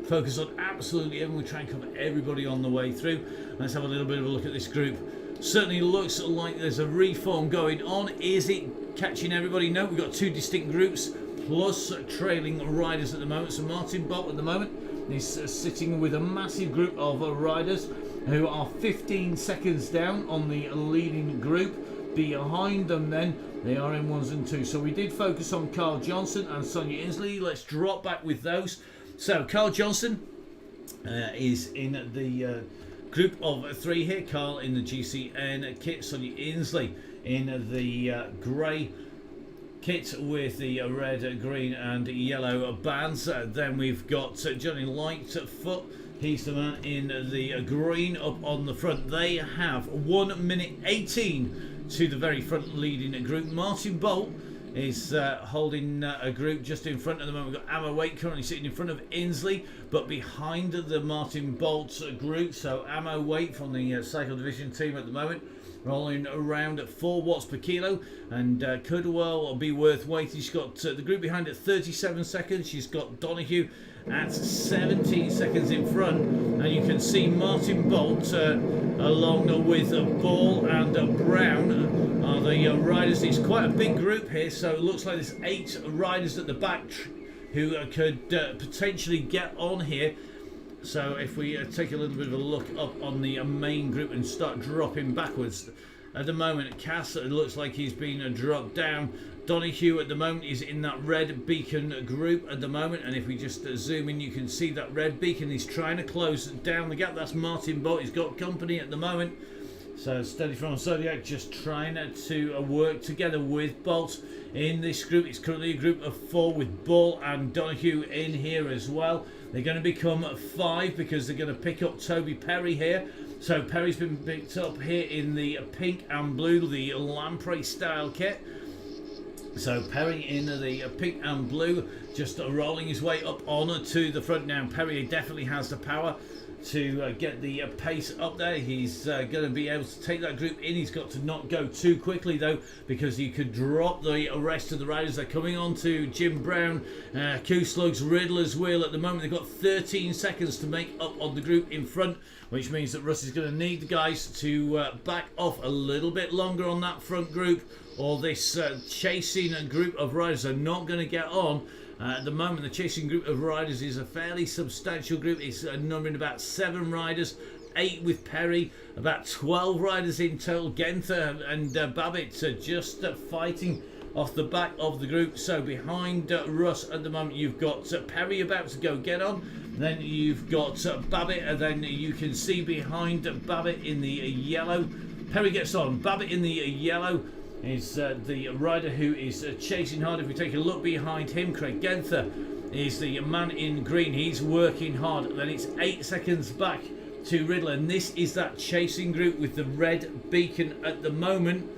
A: focus on absolutely everyone. We try and cover everybody on the way through. Let's have a little bit of a look at this group. Certainly looks like there's a reform going on. Is it catching everybody? No, we've got two distinct groups plus trailing riders at the moment. So Martin Bolt at the moment is sitting with a massive group of riders who are 15 seconds down on the leading group. Behind them then, they are in ones and twos. So we did focus on Carl Johnson and Sonia Inslee. Let's drop back with those. So Carl Johnson is in the group of three here. Carl in the GCN kit, Sonia Inslee in the grey kit with the red, green and yellow bands. Then we've got Johnny Lightfoot. He's the man in the green up on the front. They have 1 minute 18 to the very front leading group. Martin Bolt is holding a group just in front at the moment. We've got Amma Waite currently sitting in front of Inslee, but behind the Martin Bolt group. So Amma Waite from the Cycle Division team at the moment, rolling around at 4 watts per kilo, and could well be worth waiting. She's got the group behind at 37 seconds. She's got Donahue at 17 seconds in front, and you can see Martin Bolt along with Ball and Brown are the riders. It's quite a big group here, so it looks like there's 8 riders at the back who could potentially get on here. So if we take a little bit of a look up on the main group and start dropping backwards, at the moment Cass, it looks like he's been dropped down. Donahue at the moment is in that red beacon group at the moment, and if we just zoom in, you can see that red beacon is trying to close down the gap. That's Martin Bolt. He's got company at the moment. So Steady from Zodiac just trying to work together with Bolt in this group. It's currently a group of 4 with Ball and Donahue in here as well. They're going to become 5 because they're going to pick up Toby Perry here. So Perry's been picked up here in the pink and blue, the Lamprey style kit. So Perry in the pink and blue, just rolling his way up on to the front now. Perry definitely has the power to get the pace up there. He's going to be able to take that group in. He's got to not go too quickly though, because he could drop the rest of the riders. They're coming on to Jim Brown, Q-Slugs, Riddler's Wheel at the moment. They've got 13 seconds to make up on the group in front, which means that Russ is going to need the guys to back off a little bit longer on that front group, or this chasing group of riders are not going to get on. At the moment, the chasing group of riders is a fairly substantial group. It's numbering about 7 riders, 8 with Perry, about 12 riders in total. Genther and Babbitt just fighting off the back of the group. So behind Russ at the moment, you've got Perry about to go get on. Then you've got Babbitt, and then you can see behind Babbitt in the yellow. Perry gets on. Babbitt in the yellow is the rider who is chasing hard. If we take a look behind him, Craig Genther is the man in green. He's working hard. Then it's 8 seconds back to Riddler, and this is that chasing group with the red beacon at the moment.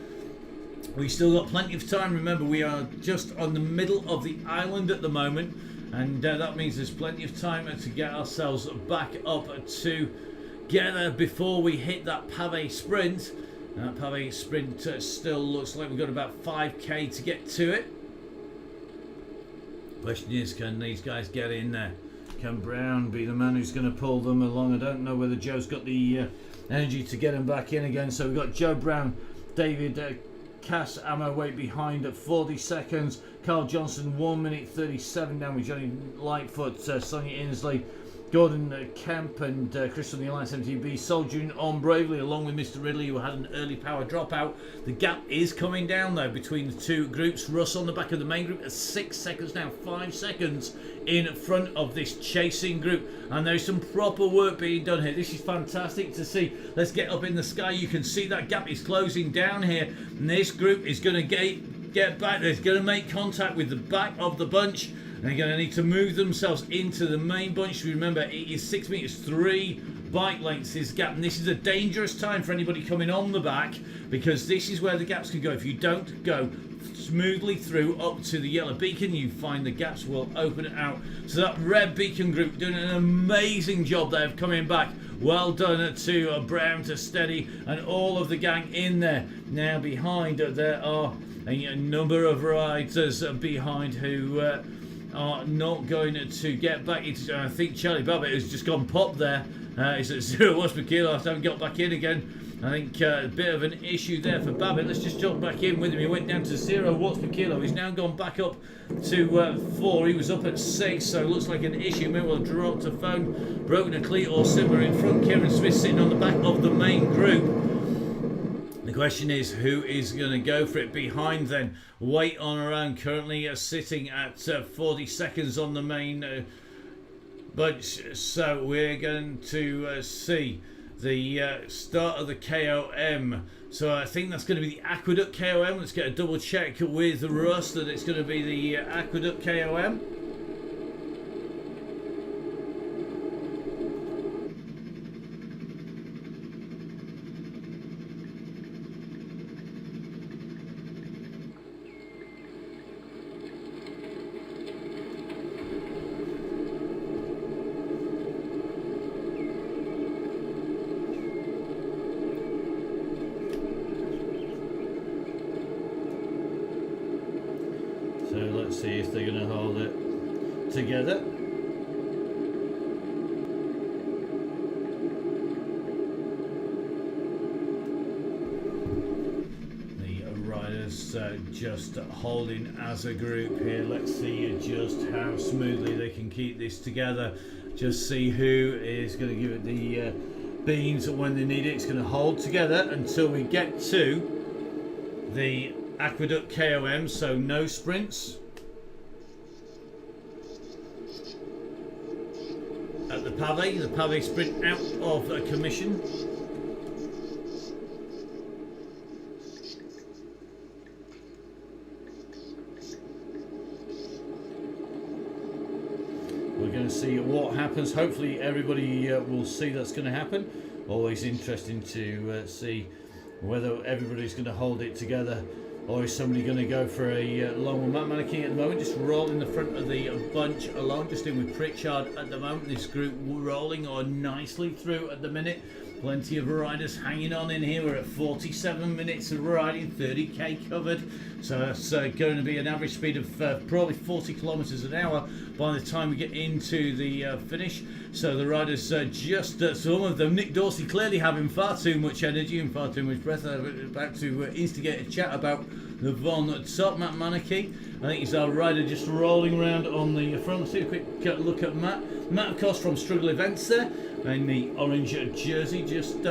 A: We still got plenty of time. Remember, we are just on the middle of the island at the moment, and that means there's plenty of time to get ourselves back up together before we hit that pavé sprint. That pavé sprint still looks like we've got about 5k to get to it. Question is, can these guys get in there? Can Brown be the man who's going to pull them along? I don't know whether Joe's got the energy to get them back in again. So we've got Joe Brown, David Cass Ammo weight behind at 40 seconds. Carl Johnson 1 minute 37 down with Johnny Lightfoot, Sonia Inslee, Gordon Kemp and Chris on the Alliance MTB soldiering on bravely along with Mr. Ridley, who had an early power dropout. The gap is coming down though between the two groups. Russ on the back of the main group at 6 seconds now, 5 seconds in front of this chasing group, and there's some proper work being done here. This is fantastic to see. Let's get up in the sky. You can see that gap is closing down here, and this group is going to get back. They're going to make contact with the back of the bunch. They're going to need to move themselves into the main bunch. Remember, it is 6 meters, 3 bike lengths this gap, and this is a dangerous time for anybody coming on the back, because this is where the gaps can go. If you don't go smoothly through up to the yellow beacon, you find the gaps will open it out. So that red beacon group doing an amazing job there of coming back. Well done to Brown, to Steady, and all of the gang in there. Now behind there are a number of riders behind who are not going to get back into. I think Charlie Babbitt has just gone pop there. He's at 0 watts per kilo after having got back in again. I think a bit of an issue there for Babbitt. Let's just jump back in with him. He went down to 0 watts per kilo. He's now gone back up to 4. He was up at 6, so it looks like an issue. Maybe we'll dropped a phone, broken a cleat or similar in front. Kieran Smith sitting on the back of the main group. The question is, who is going to go for it behind then? Wait on her own, currently sitting at 40 seconds on the main bunch. So we're going to see the start of the KOM. So I think that's going to be the Aqueduct KOM. Let's get a double check with Russ that it's going to be the Aqueduct KOM. So let's see if they're going to hold it together. The riders just holding as a group here. Let's see just how smoothly they can keep this together. Just see who is going to give it the beans when they need it. It's going to hold together until we get to the Aqueduct KOM, so no sprints. At the pavé sprint out of commission. We're going to see what happens. Hopefully everybody will see that's going to happen. Always interesting to see whether everybody's going to hold it together, or is somebody going to go for a long one? Matt Mannequin at the moment just rolling the front of the bunch alone, just in with Pritchard at the moment. This group rolling on nicely through at the minute. Plenty of riders hanging on in here. We're at 47 minutes of riding, 30k covered. So that's going to be an average speed of probably 40 kilometers an hour by the time we get into the finish. So the riders some of them, Nick Dorsey clearly having far too much energy and far too much breath. About to instigate a chat about the Von top. Matt Mannequin, I think he's our rider just rolling around on the front. Let's see a quick look at Matt. Matt, of course, from Struggle Events there in the orange jersey, just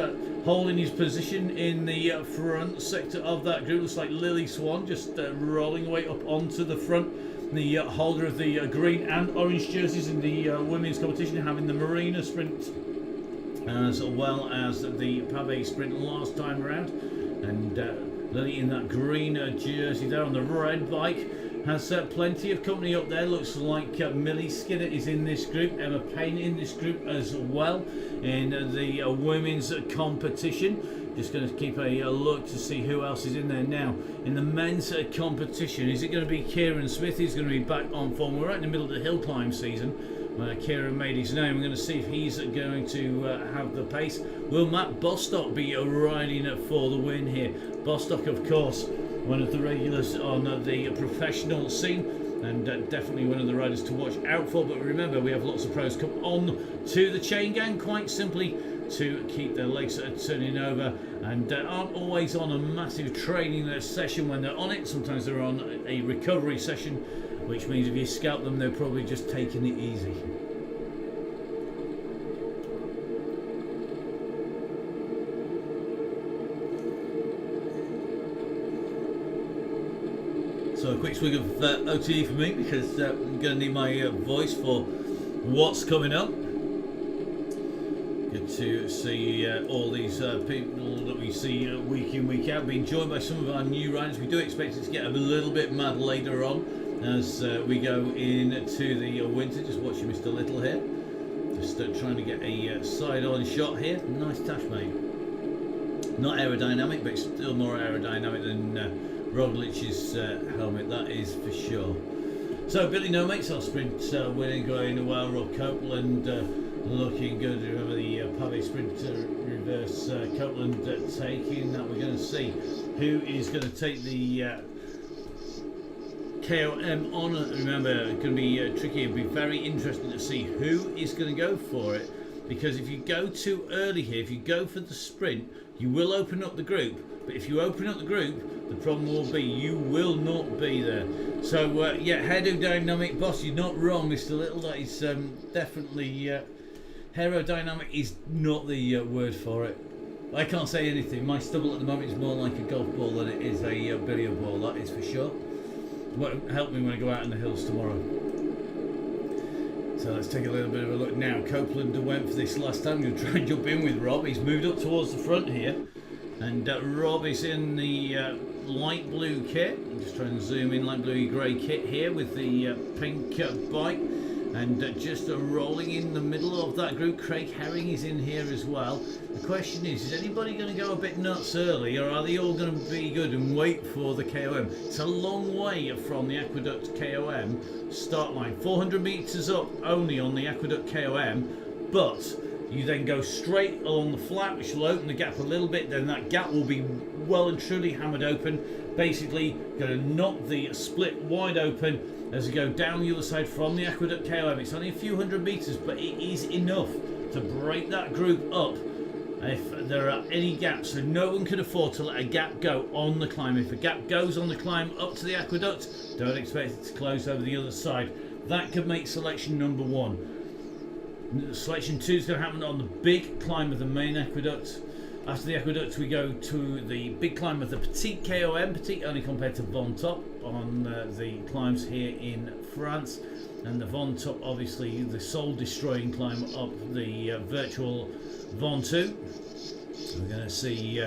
A: holding his position in the front sector of that group. Looks like Lily Swan just rolling away up onto the front. The holder of the green and orange jerseys in the women's competition, having the Marina sprint as well as the Pave sprint last time around. And Lily in that green jersey there on the red bike has plenty of company up there. Looks like Millie Skinner is in this group, Emma Payne in this group as well in the women's competition. Just going to keep a look to see who else is in there now. In the men's competition, is it going to be Kieran Smith? He's going to be back on form. We're right in the middle of the hill climb season. Kieran made his name. We're going to see if he's going to have the pace. Will Matt Bostock be riding for the win here? Bostock, of course, one of the regulars on the professional scene, and definitely one of the riders to watch out for. But remember, we have lots of pros come on to the Chain Gang quite simply to keep their legs turning over, and aren't always on a massive training session when they're on it. Sometimes they're on a recovery session, which means if you scalp them, they're probably just taking it easy. So a quick swig of OTE for me, because I'm going to need my voice for what's coming up. Good to see all these people that we see week in, week out, being joined by some of our new riders. We do expect it to get a little bit mad later on as we go into the winter. Just watching Mr. Little here. Just trying to get a side-on shot here. Nice tash, mate. Not aerodynamic, but it's still more aerodynamic than Roglic's helmet, that is for sure. So Billy No Mates, our sprint winning, going well. Rob Copeland looking good. Remember the Pave sprint reverse Copeland taking that. We're going to see who is going to take the KOM on. Remember, it's going to be tricky. It'll be very interesting to see who is going to go for it, because if you go too early here, if you go for the sprint, you will open up the group. But if you open up the group, the problem will be you will not be there. So yeah, hairdo dynamic boss, you're not wrong, Mr. Little. That is definitely aerodynamic is not the word for it. I can't say anything. My stubble at the moment is more like a golf ball than it is a billiard ball, that is for sure. Won't help me when I go out in the hills tomorrow. So let's take a little bit of a look now. Copeland went for this last time. I'm going to try and jump in with Rob. He's moved up towards the front here. And Rob is in the light blue kit. I'm just trying to zoom in, light blue grey kit here with the pink bike. And just rolling in the middle of that group, Craig Herring is in here as well. The question is anybody going to go a bit nuts early, or are they all going to be good and wait for the KOM? It's a long way from the Aqueduct KOM start line. 400 metres up only on the Aqueduct KOM, but you then go straight along the flat, which will open the gap a little bit. Then that gap will be well and truly hammered open. Basically, going to knock the split wide open as you go down the other side from the Aqueduct KOM. It's only a few hundred metres, but it is enough to break that group up if there are any gaps. So no one can afford to let a gap go on the climb. If a gap goes on the climb up to the Aqueduct, don't expect it to close over the other side. That could make selection number 1. Selection 2 is going to happen on the big climb of the main aqueduct. After the aqueduct, we go to the big climb of the Petite KOM. Petite only compared to Von Top on the climbs here in France. And the Von Top, obviously, the soul-destroying climb up the virtual Von 2. We're going to see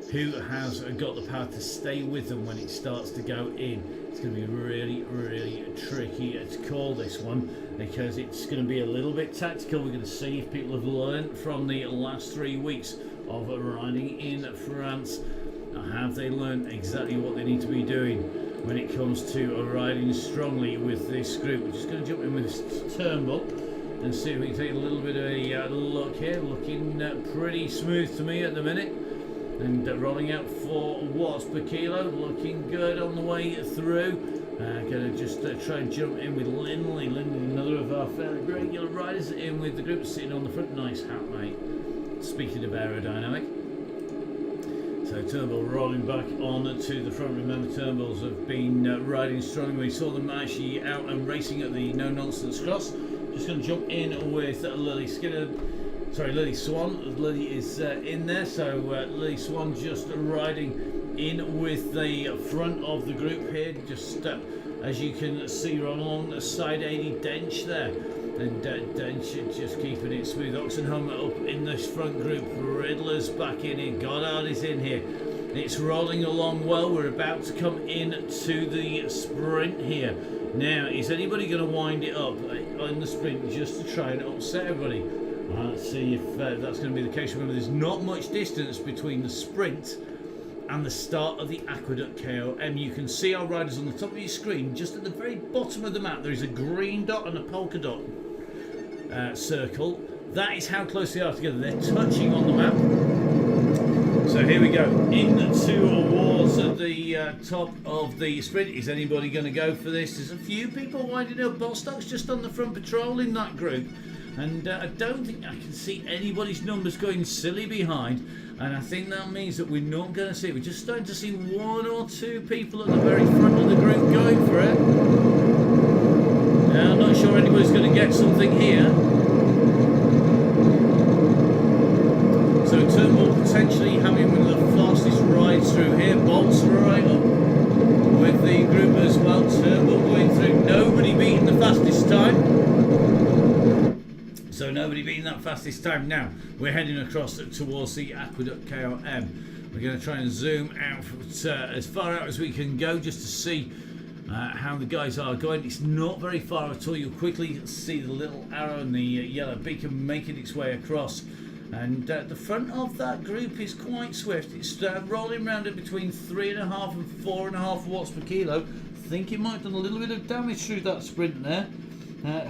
A: who has got the power to stay with them when it starts to go in. It's going to be really, really tricky to call this one, because it's going to be a little bit tactical. We're going to see if people have learned from the last 3 weeks of riding in France. Have they learned exactly what they need to be doing when it comes to riding strongly with this group? We're just going to jump in with this Turnbull and see if we can take a little bit of a look here. Looking pretty smooth to me at the minute. And rolling out 4 watts per kilo, looking good on the way through. Going to just try and jump in with Lindley. Lindley, another of our fairly regular riders, in with the group, sitting on the front. Nice hat, mate. Speaking of aerodynamic. So Turnbull rolling back on to the front. Remember, Turnbulls have been riding strong. We saw them actually out and racing at the No Nonsense Cross. Just going to jump in with Lily Skinner. sorry, Lily Swan. Lily is in there, so Lily Swan just riding in with the front of the group here, just as you can see alongside 80 Dench there. And Dench just keeping it smooth. Oxenham up in this front group. Riddler's back in here. Goddard is in here. It's rolling along well. We're about to come into the sprint here. Now, is anybody going to wind it up on the sprint just to try and upset everybody? Let's see if that's going to be the case. Remember, there's not much distance between the sprint and the start of the Aqueduct KOM. You can see our riders on the top of your screen. Just at the very bottom of the map, there is a green dot and a polka dot circle. That is how close they are together. They're touching on the map. So here we go into towards the top of the sprint. Is anybody going to go for this? There's a few people winding up. Bostock's just on the front patrol in that group, and I don't think I can see anybody's numbers going silly behind, and I think that means that we're not going to see it. We're just starting to see one or two people at the very front of the group going for it. Now, I'm not sure anybody's going to get something here. So Turnbull potentially having one of the fastest rides through here. Bolt's right up with the group as well. Turnbull going through. Nobody beating the fastest time. So nobody beating that fastest time. Now we're heading across towards the Aqueduct KOM. We're going to try and zoom out as far out as we can go just to see how the guys are going. It's not very far at all. You'll quickly see the little arrow and the yellow beacon making its way across. And the front of that group is quite swift. It's rolling around at between 3.5 and 4.5 watts per kilo. I think it might have done a little bit of damage through that sprint there.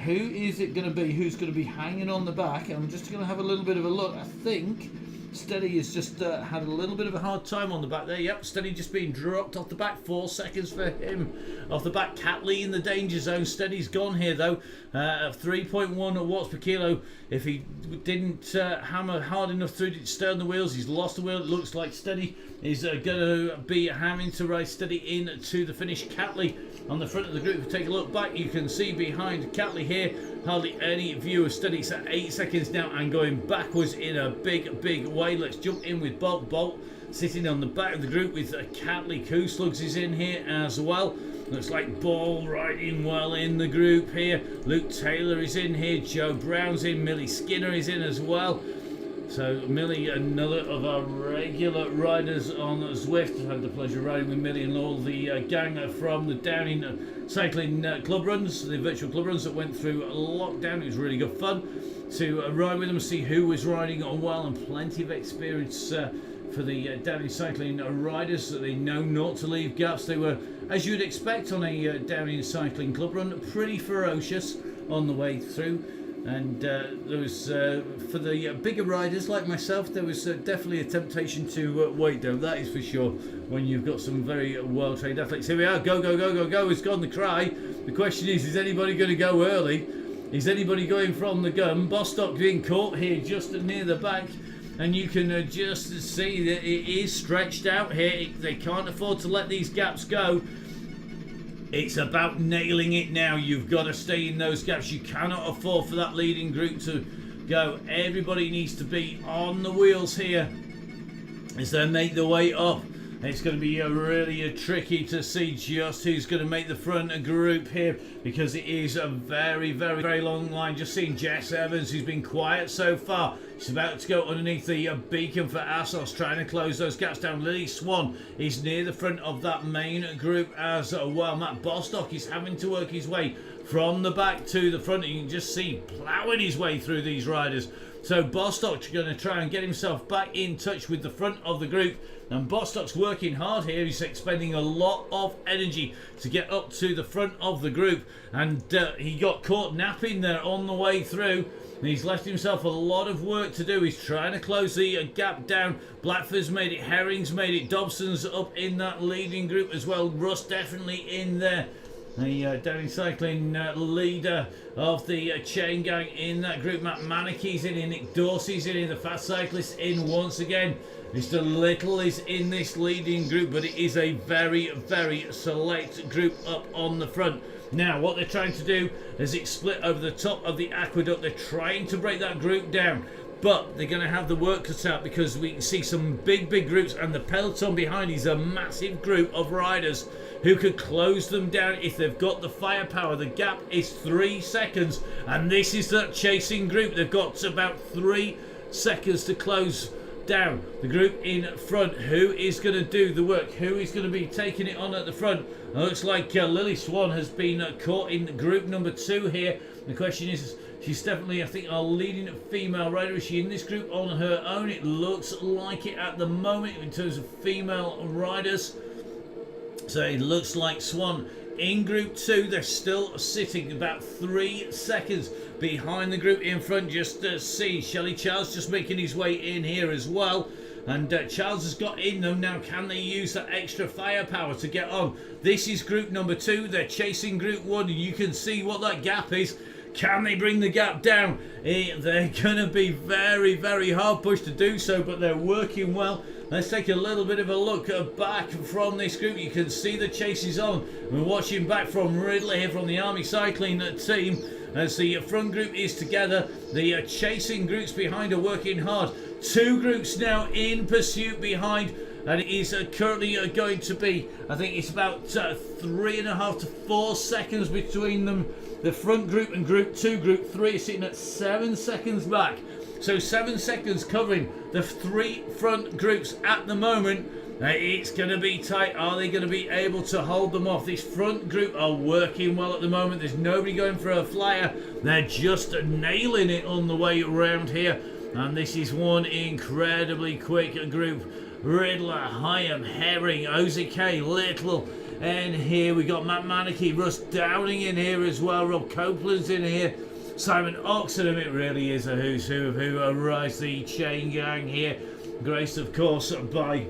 A: Who is it going to be? Who's going to be hanging on the back? I'm just going to have a little bit of a look. I think Steady has just had a little bit of a hard time on the back there. Yep, Steady just being dropped off the back. 4 seconds for him off the back. Catley in the danger zone. Steady's gone here though. 3.1 watts per kilo. If he didn't hammer hard enough through to stay on the wheels, he's lost the wheel. It looks like Steady is going to be having to ride Steady into the finish. Catley on the front of the group. If you take a look back, you can see behind Catley here hardly any view of Steady. It's at 8 seconds now and going backwards in a big way. Let's jump in with Bolt. Bolt sitting on the back of the group with Catley. Slugs is in here as well. Looks like Ball riding well in the group here. Luke Taylor is in here. Joe Brown's in. Millie Skinner is in as well. So Millie, another of our regular riders on Zwift. I've had the pleasure of riding with Millie and all the gang from the Downing cycling club runs, the virtual club runs that went through lockdown. It was really good fun to ride with them, see who was riding on well, and plenty of experience for the Downing cycling riders, so they know not to leave gaps. They were, as you'd expect on a Downing cycling club run, pretty ferocious on the way through. And there was, for the bigger riders like myself, there was definitely a temptation to wait down, that is for sure, when you've got some very well-trained athletes. Here we are, go, go, go, go, go, it's gone the cry. The question is anybody going to go early? Is anybody going from the gun? Bostock being caught here just near the back, and you can just see that it is stretched out here. They can't afford to let these gaps go. It's about nailing it now. You've got to stay in those gaps. You cannot afford for that leading group to go. Everybody needs to be on the wheels here as they make their way up. It's going to be really tricky to see just who's going to make the front group here, because it is a very long line. Just seeing Jess Evans, who's been quiet so far. She's about to go underneath the beacon for Assos, trying to close those gaps down. Lily Swan is near the front of that main group as well. Matt Bostock is having to work his way from the back to the front. You can just see ploughing his way through these riders. So Bostock's going to try and get himself back in touch with the front of the group. And Bostock's working hard here. He's expending a lot of energy to get up to the front of the group. And he got caught napping there on the way through. And he's left himself a lot of work to do. He's trying to close the gap down. Blackford's made it. Herring's made it. Dobson's up in that leading group as well. Russ definitely in there. The Downing cycling leader of the Chain Gang in that group. Matt Manicky's in here. Nick Dorsey's in here. The Fast Cyclist in once again. Mr. Little is in this leading group, but it is a very select group up on the front. Now, what they're trying to do is it split over the top of the aqueduct. They're trying to break that group down. but they're going to have the work cut out because we can see some big groups, and the peloton behind is a massive group of riders who could close them down if they've got the firepower. The gap is 3 seconds, and this is that chasing group. They've got about 3 seconds to close down the group in front. Who is going to do the work? Who is going to be taking it on at the front? It looks like Lily Swan has been caught in group number 2 here. The question is, she's definitely, I think, our leading female rider. Is she in this group on her own? It looks like it at the moment in terms of female riders. So it looks like Swan in group 2. They're still sitting about 3 seconds behind the group in front. Just see Shelley Charles just making his way in here as well. And Charles has got in them. Now, can they use that extra firepower to get on? This is group number 2. They're chasing group 1, and you can see what that gap is. Can they bring the gap down? They're going to be very hard pushed to do so, but they're working well. Let's take a little bit of a look back from this group. You can see the chase is on. We're watching back from Ridley here from the Army Cycling team as the front group is together. The chasing groups behind are working hard. 2 groups now in pursuit behind, and it is currently going to be, I think it's about 3.5 to 4 seconds between them. The front group and group 2, group 3 is sitting at 7 seconds back. So 7 seconds covering the 3 front groups at the moment. It's going to be tight. Are they going to be able to hold them off? This front group are working well at the moment. There's nobody going for a flyer. They're just nailing it on the way around here. And this is one incredibly quick group. Riddler, Hyam, Herring, Ozuke, Little. And here we got Matt Maneke, Russ Downing in here as well. Rob Copeland's in here. Simon Oxenham. It really is a who's who of who arrives. The chain gang here, graced of course by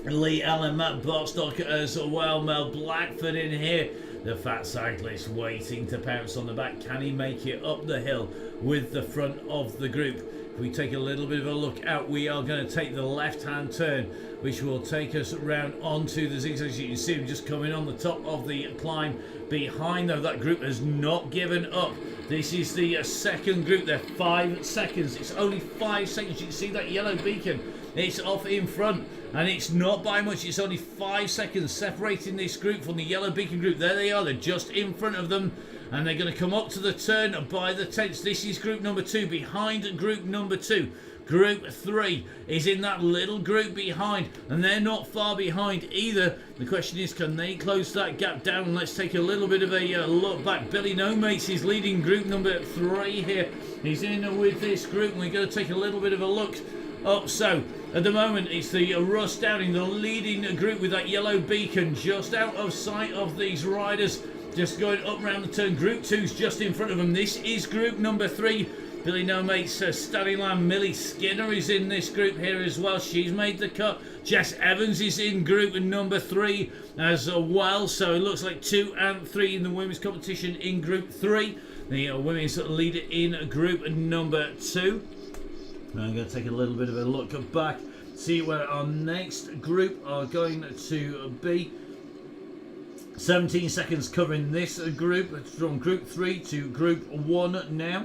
A: Lee Allen, Matt Bostock as well. Mel Blackford in here. The fat cyclist waiting to pounce on the back. Can he make it up the hill with the front of the group? If we take a little bit of a look out, we are going to take the left-hand turn, which will take us around onto the zigzags. You can see him just coming on the top of the climb. Behind, though, that group has not given up. This is the second group. They're 5 seconds. It's only 5 seconds. You can see that yellow beacon. It's off in front, and it's not by much. It's only 5 seconds separating this group from the yellow beacon group. There they are. They're just in front of them, and they're going to come up to the turn by the tents. This is group number 2 behind group number 2. Group 3 is in that little group behind, and they're not far behind either. The question is, can they close that gap down? Let's take a little bit of a look back. Billy No Mates is leading group number 3 here. He's in with this group, and we're going to take a little bit of a look up. So at the moment it's the Russ Downing, the leading group with that yellow beacon just out of sight of these riders, just going up round the turn. Group 2's just in front of them. This is group number 3. Billy No Mates, Stanley Lamb, Millie Skinner is in this group here as well. She's made the cut. Jess Evans is in group number 3 as well. So it looks like 2 and 3 in the women's competition in group 3. The women's leader in group number 2. I'm going to take a little bit of a look back, see where our next group are going to be. 17 seconds covering this group. It's from group 3 to group 1 now.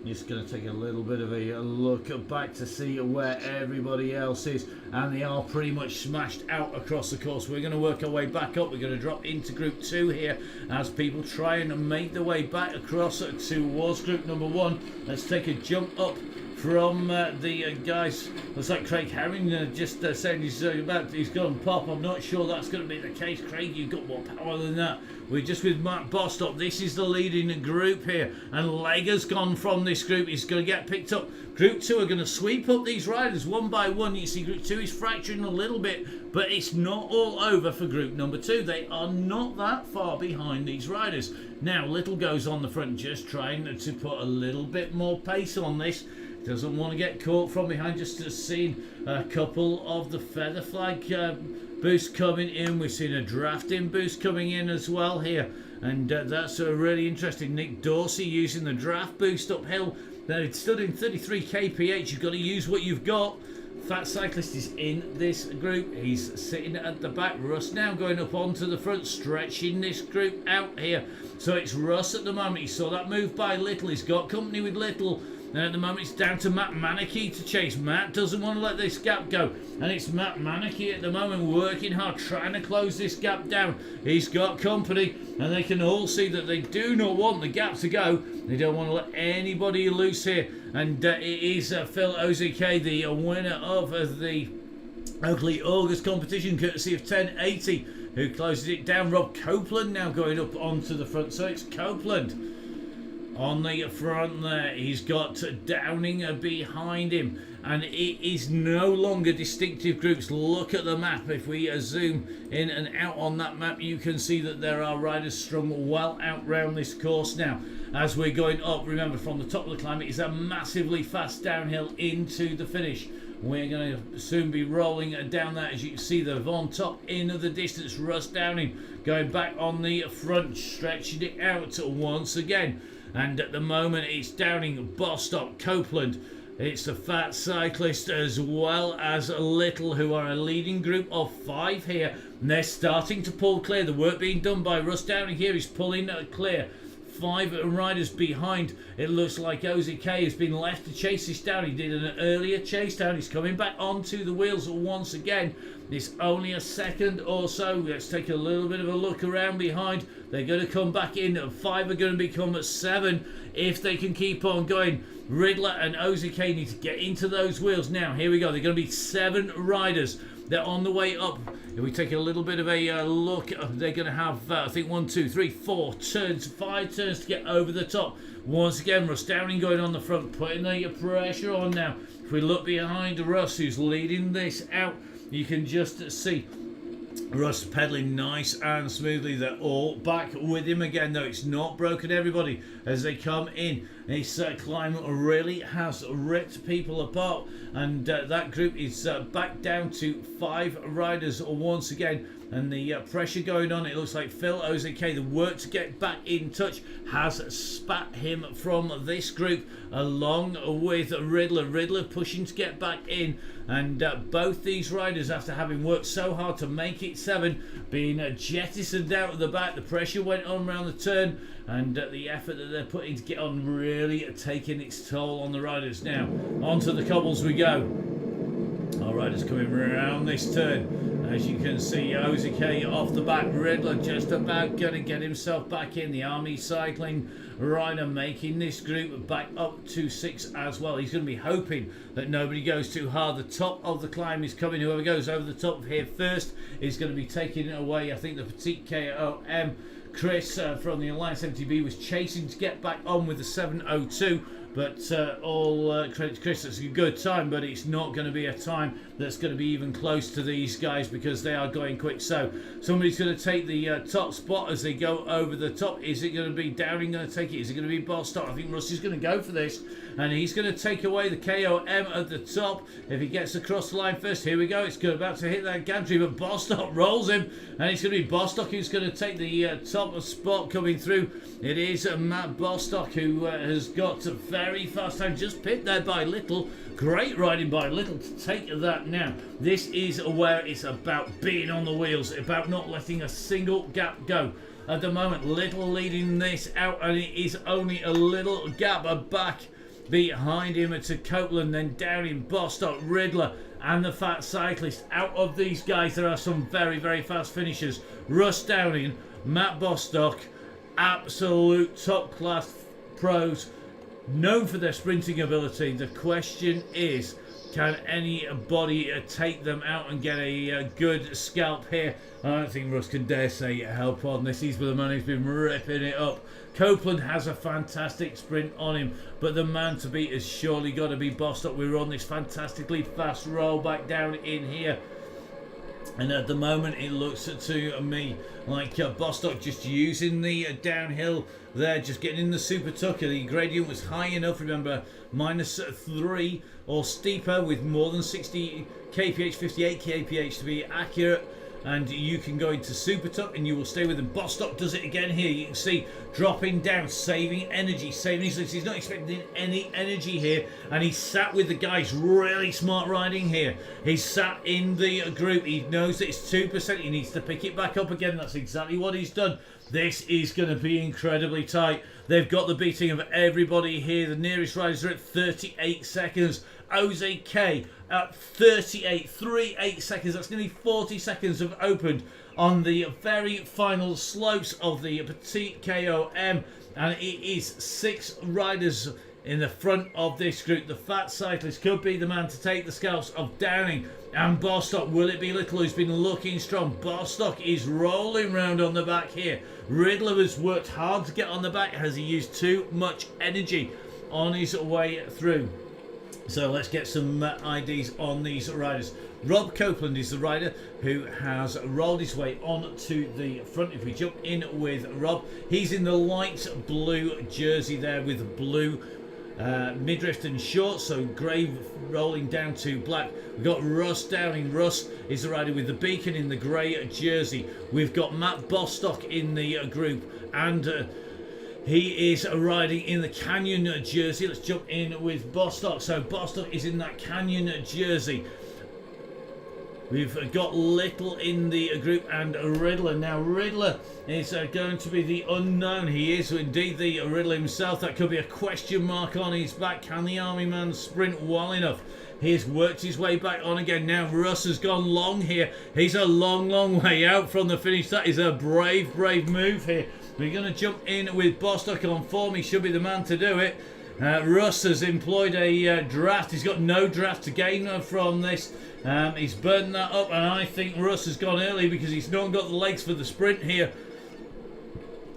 A: Just going to take a little bit of a look back to see where everybody else is, and they are pretty much smashed out across the course. We're going to work our way back up. We're going to drop into group 2 here as people try and make their way back across towards group number 1. Let's take a jump up from the guys. Looks like Craig Herring just saying he's gone pop. I'm not sure that's going to be the case. Craig, you've got more power than that. We're just with Matt Bostock. This is the leading group here, and Legger's gone from this group. He's going to get picked up. Group 2 are going to sweep up these riders one by one. You see group 2 is fracturing a little bit, but it's not all over for group number 2. They are not that far behind these riders. Now Little goes on the front, just trying to put a little bit more pace on this. Doesn't want to get caught from behind. Just seen a couple of the feather flag boosts coming in. We've seen a drafting boost coming in as well here, and that's really interesting. Nick Dorsey using the draft boost uphill. It stood in 33 kph. You've got to use what you've got. Fat Cyclist is in this group. He's sitting at the back. Russ now going up onto the front, stretching this group out here. So it's Russ at the moment. He saw that move by Little. He's got company with Little. Then at the moment it's down to Matt Manicky to chase. Matt doesn't want to let this gap go, and it's Matt Manicky at the moment working hard, trying to close this gap down. He's got company, and they can all see that they do not want the gap to go. They don't want to let anybody loose here, and it is Phil Ozuke, the winner of the Oakley August competition, courtesy of 1080, who closes it down. Rob Copeland now going up onto the front, so it's Copeland on the front there. He's got Downing behind him, and it is no longer distinctive groups. Look at the map. If we zoom in and out on that map, you can see that there are riders strung well out round this course now. As we're going up, remember, from the top of the climb, it is a massively fast downhill into the finish. We're going to soon be rolling down that. As you can see, the on top in the distance, Russ Downing going back on the front, stretching it out once again. And at the moment it's Downing, Bostock, Copeland. It's the Fat Cyclist as well as Little, who are a leading group of 5 here. And they're starting to pull clear. The work being done by Russ Downing here is pulling clear. 5 riders behind. It looks like OZK has been left to chase this down. He did an earlier chase down. He's coming back onto the wheels once again. It's only a second or so. Let's take a little bit of a look around behind. They're going to come back in. 5 are going to become 7 if they can keep on going. Riddler and OZK need to get into those wheels now. Here we go. They're going to be 7 riders. They're on the way up. If we take a little bit of a look, they're going to have, I think, 1, 2, 3, 4 turns, 5 turns to get over the top. Once again, Russ Downing going on the front, putting the pressure on now. If we look behind Russ, who's leading this out, you can just see Russ pedaling nice and smoothly. They're all back with him again, though. It's not broken everybody as they come in. This climb really has ripped people apart, and that group is back down to 5 riders once again. And the pressure going on, it looks like Phil Ozuke, the work to get back in touch, has spat him from this group, along with Riddler. Riddler pushing to get back in, and both these riders, after having worked so hard to make it 7, being jettisoned out of the back. The pressure went on around the turn, and the effort that they're putting to get on really taking its toll on the riders. Now, onto the cobbles we go. Our riders coming around this turn. As you can see, Ozuke off the back. Riddler just about going to get himself back in. The Army Cycling rider making this group back up to 6 as well. He's going to be hoping that nobody goes too hard. The top of the climb is coming. Whoever goes over the top here first is going to be taking it away. I think the Petite KOM, Chris from the Alliance MTB, was chasing to get back on with the 7:02. But all credit to Chris, it's a good time, but it's not going to be a time that's going to be even close to these guys because they are going quick. So somebody's going to take the top spot as they go over the top. Is it going to be Downing going to take it? Is it going to be Bostock? I think Rusty's going to go for this, and he's going to take away the KOM at the top. If he gets across the line first, here we go. It's about to hit that gantry, but Bostock rolls him, and it's going to be Bostock who's going to take the top spot coming through. It is Matt Bostock who has got a very fast time, just pipped there by Little. Great riding by Little to take that now. This is where it's about being on the wheels, about not letting a single gap go. At the moment, Little leading this out, and it is only a little gap back behind him to Copeland, then Downing, Bostock, Riddler, and the Fat Cyclist. Out of these guys, there are some very, very fast finishers. Russ Downing, Matt Bostock, absolute top class pros, known for their sprinting ability. The question is, can anybody take them out and get a good scalp here? I don't think Russ can dare say help on this. He's the man who's been ripping it up. Copeland has a fantastic sprint on him, but the man to beat has surely got to be Bostock. We're on this fantastically fast roll back down in here. And at the moment it looks to me like Bostock just using the downhill there, just getting in the super tucker. The gradient was high enough, remember, -3 or steeper with more than 60 kph, 58 kph to be accurate. and you can go into Super Tuck and you will stay with him. Bostock does it again here. You can see dropping down, saving energy, saving his legs. He's not expecting any energy here, and he's sat with the guys. Really smart riding here. He's sat in the group. He knows that it's 2%. He needs to pick it back up again. That's exactly what he's done. This is going to be incredibly tight. They've got the beating of everybody here. The nearest riders are at 38 seconds. Jose K at 38 seconds. That's nearly 40 seconds have opened on the very final slopes of the Petite KOM, and it is 6 riders in the front of this group. The fat cyclist could be the man to take the scalps of Downing and Bostock. Will it be Little, who's been looking strong? Bostock is rolling round on the back here. Riddler has worked hard to get on the back. Has he used too much energy on his way through? So let's get some IDs on these riders. Rob Copeland is the rider who has rolled his way on to the front. If we jump in with Rob, he's in the light blue jersey there with blue midriff and shorts, so grey rolling down to black. We've got Russ Downing. Russ is the rider with the beacon in the grey jersey. We've got Matt Bostock in the group, and he is riding in the Canyon jersey. Let's jump in with Bostock. So Bostock is in that Canyon jersey. We've got Little in the group and Riddler. Now Riddler is going to be the unknown. He is indeed the Riddler himself. That could be a question mark on his back. Can the army man sprint well enough? He's worked his way back on again. Now Russ has gone long here. He's a long way out from the finish. That is a brave move here. We're going to jump in with Bostock on form. He should be the man to do it. Russ has employed a draft. He's got no draft to gain from this. He's burnt that up, and I think Russ has gone early because he's not got the legs for the sprint here.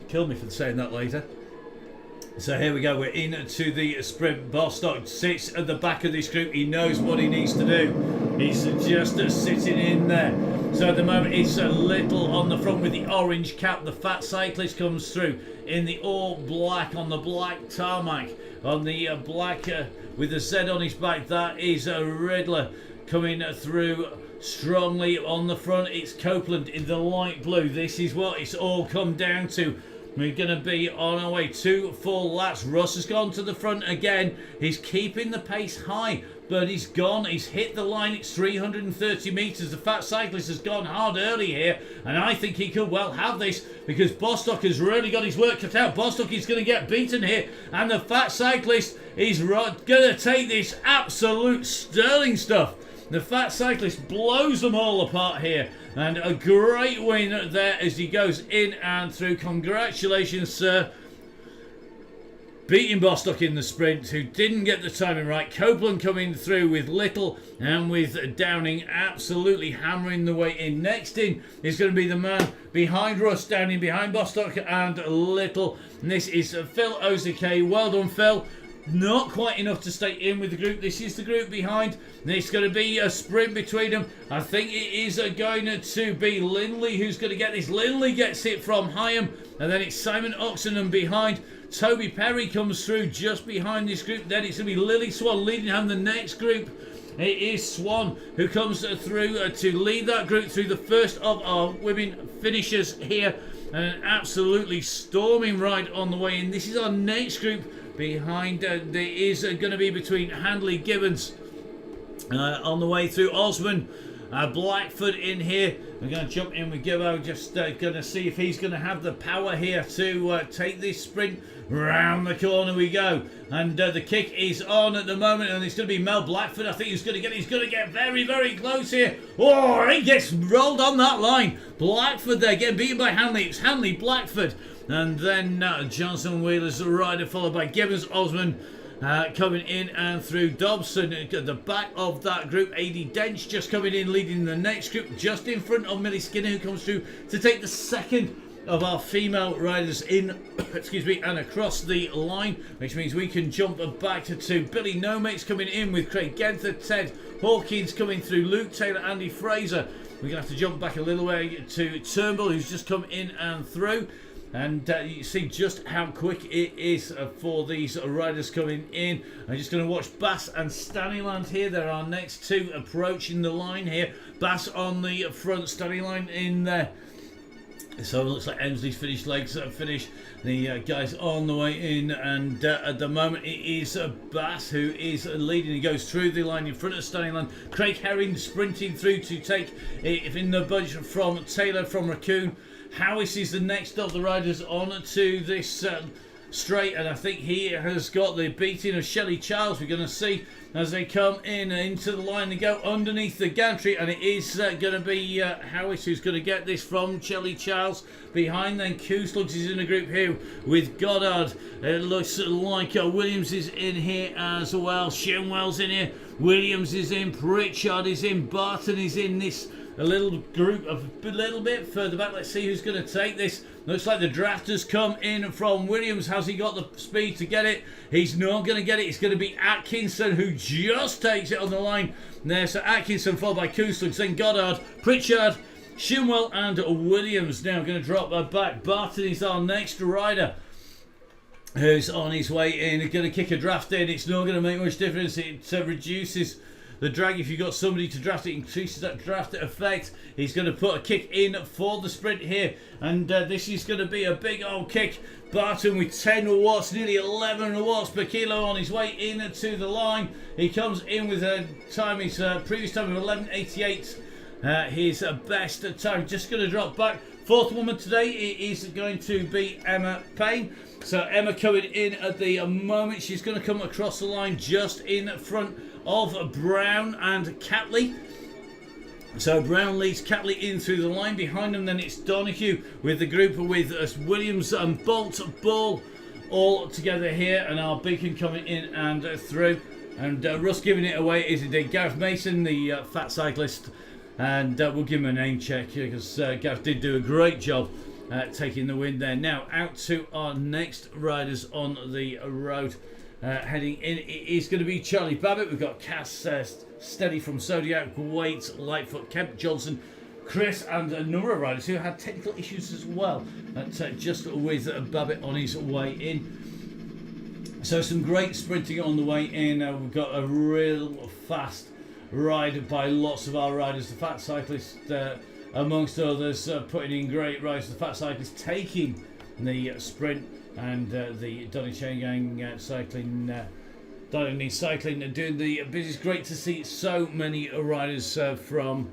A: Kill me for saying that later. So here we go, we're into the sprint. Bostock sits at the back of this group. He knows what he needs to do. He's just sitting in there. So at the moment it's a Little on the front with the orange cap. The fat cyclist comes through in the all black on the black tarmac. On the black with the Z on his back, that is a Riddler coming through strongly on the front. It's Copeland in the light blue. This is what it's all come down to. We're going to be on our way to full laps. Russ has gone to the front again. He's keeping the pace high, but he's gone. He's hit the line. It's 330 metres. The fat cyclist has gone hard early here, and I think he could well have this because Bostock has really got his work cut out. Bostock is going to get beaten here, and the fat cyclist is going to take this absolute sterling stuff. The fat cyclist blows them all apart here, and a great win there as he goes in and through. Congratulations, sir. Beating Bostock in the sprint, who didn't get the timing right. Copeland coming through with Little and with Downing absolutely hammering the way in. Next in is going to be the man behind Russ Downing, behind Bostock and Little. And this is Phil Ozike. Well done, Phil. Not quite enough to stay in with the group. This is the group behind. It's going to be a sprint between them. I think it is going to be Lindley who's going to get this. Lindley gets it from Hyam, and then it's Simon Oxenham behind. Toby Perry comes through just behind this group. Then it's going to be Lily Swan leading home the next group. It is Swan who comes through to lead that group through the first of our women finishers here. And an absolutely storming ride on the way in. This is our next group. Behind there is going to be between Handley, Gibbons on the way through. Osman, Blackford in here. We're going to jump in with Gibbo, just going to see if he's going to have the power here to take this sprint. Round the corner we go, and the kick is on at the moment, and it's going to be Mel Blackford. I think he's going to get very close here. Oh, he gets rolled on that line. Blackford there getting beaten by Handley. It's Handley, Blackford. And then Johnson Wheeler's the rider, followed by Gibbons, Osman coming in and through. Dobson at the back of that group. A.D. Dench just coming in, leading the next group, just in front of Millie Skinner, who comes through to take the second of our female riders in, excuse me, and across the line, which means we can jump back to Billy Nomates coming in with Craig Genther, Ted Hawkins coming through, Luke Taylor, Andy Fraser. We're going to have to jump back a little way to Turnbull, who's just come in and through. And you see just how quick it is for these riders coming in. I'm just going to watch Bass and Stanyland here. They're our next two approaching the line here. Bass on the front, Stanyland in there. So it looks like Emsley's finished, legs finish. The guys on the way in, and at the moment it is Bass who is leading. He goes through the line in front of Stanyland. Craig Herring sprinting through to take it in the bunch from Taylor from Raccoon. Howis is the next of the riders on to this straight, and I think he has got the beating of Shelley Charles. We're going to see as they come in into the line. They go underneath the gantry, and it is going to be Howis who's going to get this from Shelley Charles. Behind then, Kooslugs is in a group here with Goddard. It looks like Williams is in here as well. Shinwell's in here. Williams is in. Pritchard is in. Barton is in this. A little group of a little bit further back. Let's see who's going to take this. Looks like the draft has come in from Williams. Has he got the speed to get it? He's not going to get it. It's going to be Atkinson who just takes it on the line there. So Atkinson followed by Kooslugs, then Goddard, Pritchard, Shinwell and Williams. Now going to drop back. Barton is our next rider, who's on his way in. He's going to kick a draft in. It's not going to make much difference. It reduces the drag. If you've got somebody to draft, it increases that draft effect. He's going to put a kick in for the sprint here, and this is going to be a big old kick. Barton with 10 watts, nearly 11 watts per kilo on his way into the line. He comes in with a time, his previous time of 11:88. His best time. Just going to drop back. Fourth woman today is going to be Emma Payne. So Emma coming in at the moment. She's going to come across the line just in front of Brown and Catley. So Brown leads Catley in through the line. Behind them then it's Donahue with the group with Williams and Bolt Ball all together here, and our Beacon coming in and through. And Russ giving it away is indeed Gareth Mason, the fat cyclist. And we'll give him a name check because Gareth did do a great job taking the win there. Now out to our next riders on the road. Heading in, it is going to be Charlie Babbitt. We've got Cass Steady from Zodiac, Waite, Lightfoot, Kemp Johnson, Chris, and a number of riders who had technical issues as well. Just with Babbitt on his way in. So some great sprinting on the way in. We've got a real fast ride by lots of our riders. The Fat Cyclist, amongst others, putting in great rides. The Fat Cyclist taking the sprint. And the DonnyChainGang cycling, Donny cycling, doing the business. Great to see so many riders from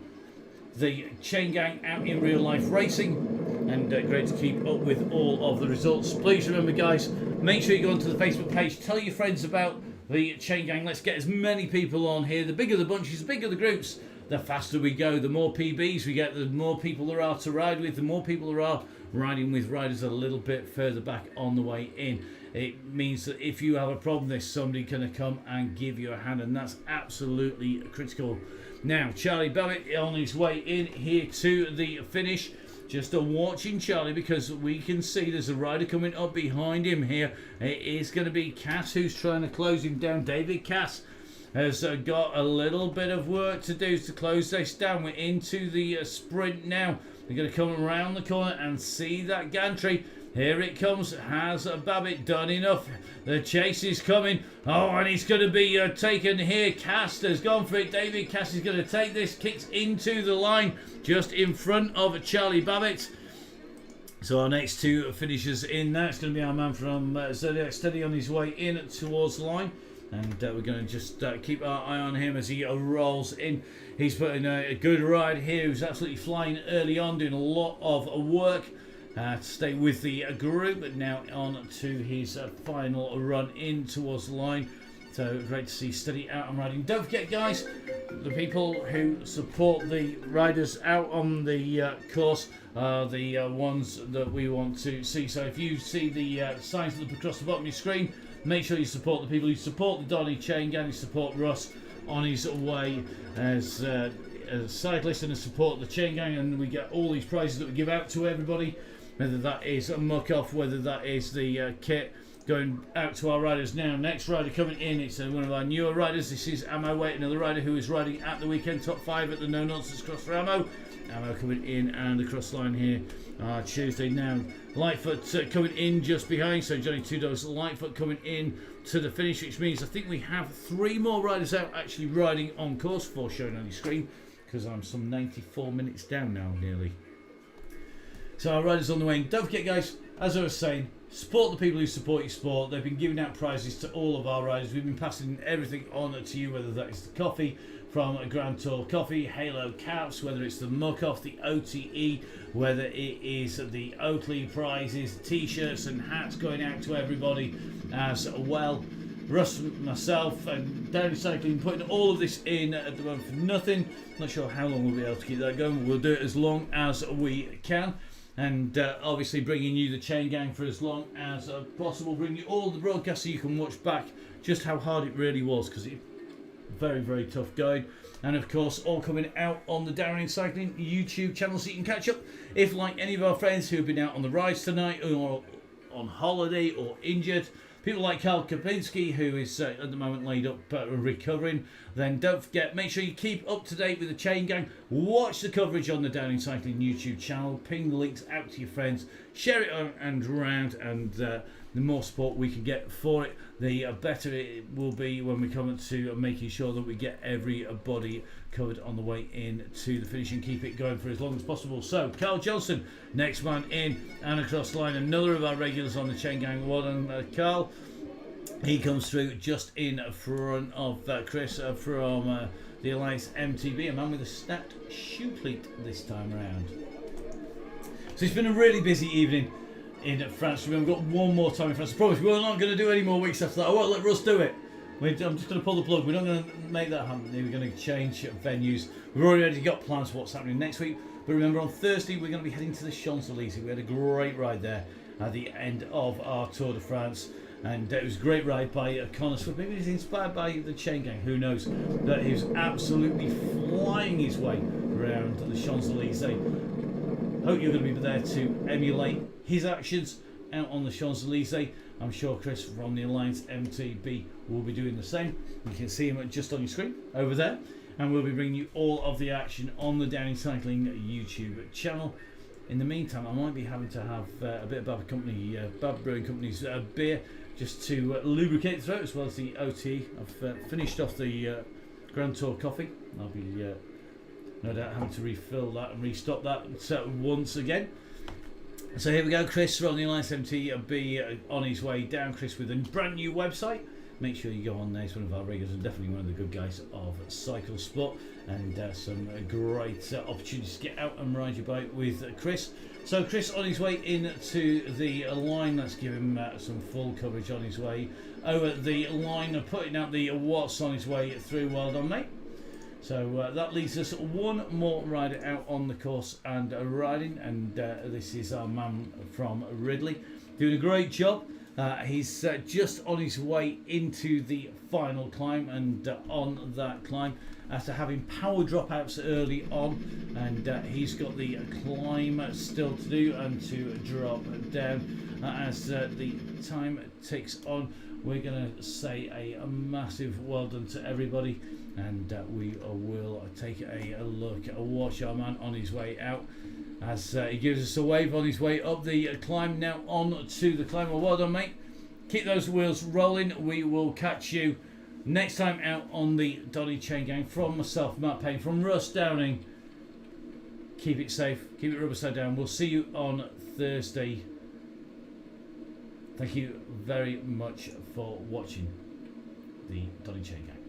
A: the Chain Gang out in real life racing, and great to keep up with all of the results. Please remember, guys, make sure you go onto the Facebook page, tell your friends about the Chain Gang. Let's get as many people on here. The bigger the bunches, the bigger the groups, the faster we go. The more PBs we get, the more people there are to ride with, the more people there are riding with riders a little bit further back on the way in. It means that if you have a problem, there's somebody going to come and give you a hand, and that's absolutely critical. Now Charlie Babbitt on his way in here to the finish. Just watching Charlie because we can see there's a rider coming up behind him here. It is going to be Cass who's trying to close him down. David Cass has got a little bit of work to do to close this down. We're into the sprint now. They're going to come around the corner and see that gantry. Here it comes. Has Babbitt done enough? The chase is coming. Oh, and he's going to be taken here. Cass has gone for it. David Cass is going to take this. Kicks into the line just in front of Charlie Babbitt. So our next two finishers in there. It's going to be our man from Zodiac Steady on his way in towards the line. And we're going to just keep our eye on him as he rolls in. He's putting a good ride here. He's absolutely flying early on, doing a lot of work to stay with the group. But now on to his final run in towards the line. So great to see Steady out and riding. Don't forget, guys, the people who support the riders out on the course are the ones that we want to see. So if you see the signs that look across the bottom of your screen, make sure you support the people who support the DonnyChainGang, who support Russ on his way as a cyclist, and to support the Chain Gang. And we get all these prizes that we give out to everybody, whether that is a muck-off, whether that is the kit going out to our riders now. Next rider coming in, it's one of our newer riders. This is Ammo Waite, another rider who is riding at the weekend top 5 at the No Nonsense Cross for Ammo. Ammo coming in and across the line here Tuesday now. Lightfoot coming in just behind, so Johnny $2. Lightfoot coming in to the finish, which means I think we have 3 more riders out actually riding on course, 4 showing on your screen, because I'm some 94 minutes down now nearly. So our riders on the way. And don't forget, guys, as I was saying, support the people who support your sport. They've been giving out prizes to all of our riders. We've been passing everything on to you, whether that is the coffee from a Grand Tour Coffee, Halo caps, whether it's the muck off, the OTE, whether it is the Oakley prizes, t-shirts and hats going out to everybody as well. Russ, myself and Downey Cycling putting all of this in at the moment for nothing. Not sure how long we'll be able to keep that going, but we'll do it as long as we can. And obviously bringing you the Chain Gang for as long as possible, bring you all the broadcasts so you can watch back just how hard it really was, because it's very, very tough going. And of course, all coming out on the Downey Cycling YouTube channel, so you can catch up if, like any of our friends who have been out on the rides tonight or on holiday or injured, people like Karl Kapinski, who is at the moment laid up recovering, then don't forget, make sure you keep up to date with the Chain Gang. Watch the coverage on the Downey Cycling YouTube channel. Ping the links out to your friends. Share it around, and the more support we can get for it, the better it will be when we come to making sure that we get everybody covered on the way in to the finish and keep it going for as long as possible. So, Carl Johnson, next man in and across the line, another of our regulars on the Chain Gang. Well done, Carl. He comes through just in front of Chris from the Alliance MTB, a man with a snapped shoe pleat this time around. So it's been a really busy evening in France. We've got one more time in France. I promise we're not going to do any more weeks after that. I won't let Russ do it. I'm just going to pull the plug. We're not going to make that happen. We're going to change venues. We've already got plans for what's happening next week. But remember, on Thursday, we're going to be heading to the Champs-Élysées. We had a great ride there at the end of our Tour de France. And it was a great ride by Connor Swift. Maybe he's inspired by the Chain Gang, who knows. But he was absolutely flying his way around the Champs-Élysées. Hope you're going to be there to emulate his actions out on the Champs-Élysées. I'm sure Chris from the Alliance MTB will be doing the same. You can see him just on your screen over there. And we'll be bringing you all of the action on the Downey Cycling YouTube channel. In the meantime, I might be having to have a bit of Bab Brewing Company's beer, just to lubricate the throat, as well as the OT. I've finished off the Grand Tour coffee. I'll be no doubt having to refill that and restock that once again. So here we go, Chris from the Alliance MTB on his way down. Chris with a brand new website. Make sure you go on there. He's one of our regulars and definitely one of the good guys of Cycle Sport, and some great opportunities to get out and ride your bike with Chris. So Chris on his way into the line. Let's give him some full coverage on his way over the line, putting out the watts on his way through. Well done, mate. So that leaves us one more rider out on the course and riding, and this is our man from Ridley, doing a great job. He's just on his way into the final climb, and on that climb, after having power dropouts early on, and he's got the climb still to do and to drop down. As the time ticks on, we're going to say a massive well done to everybody, and we will take a look, watch our man on his way out as he gives us a wave on his way up the climb. Now on to the climb. Well done, mate. Keep those wheels rolling. We will catch you next time out on the Donny Chain Gang. From myself, Matt Payne, from Russ Downing, keep it safe, keep it rubber side down. We'll see you on Thursday. Thank you very much for watching the Donny Chain Gang.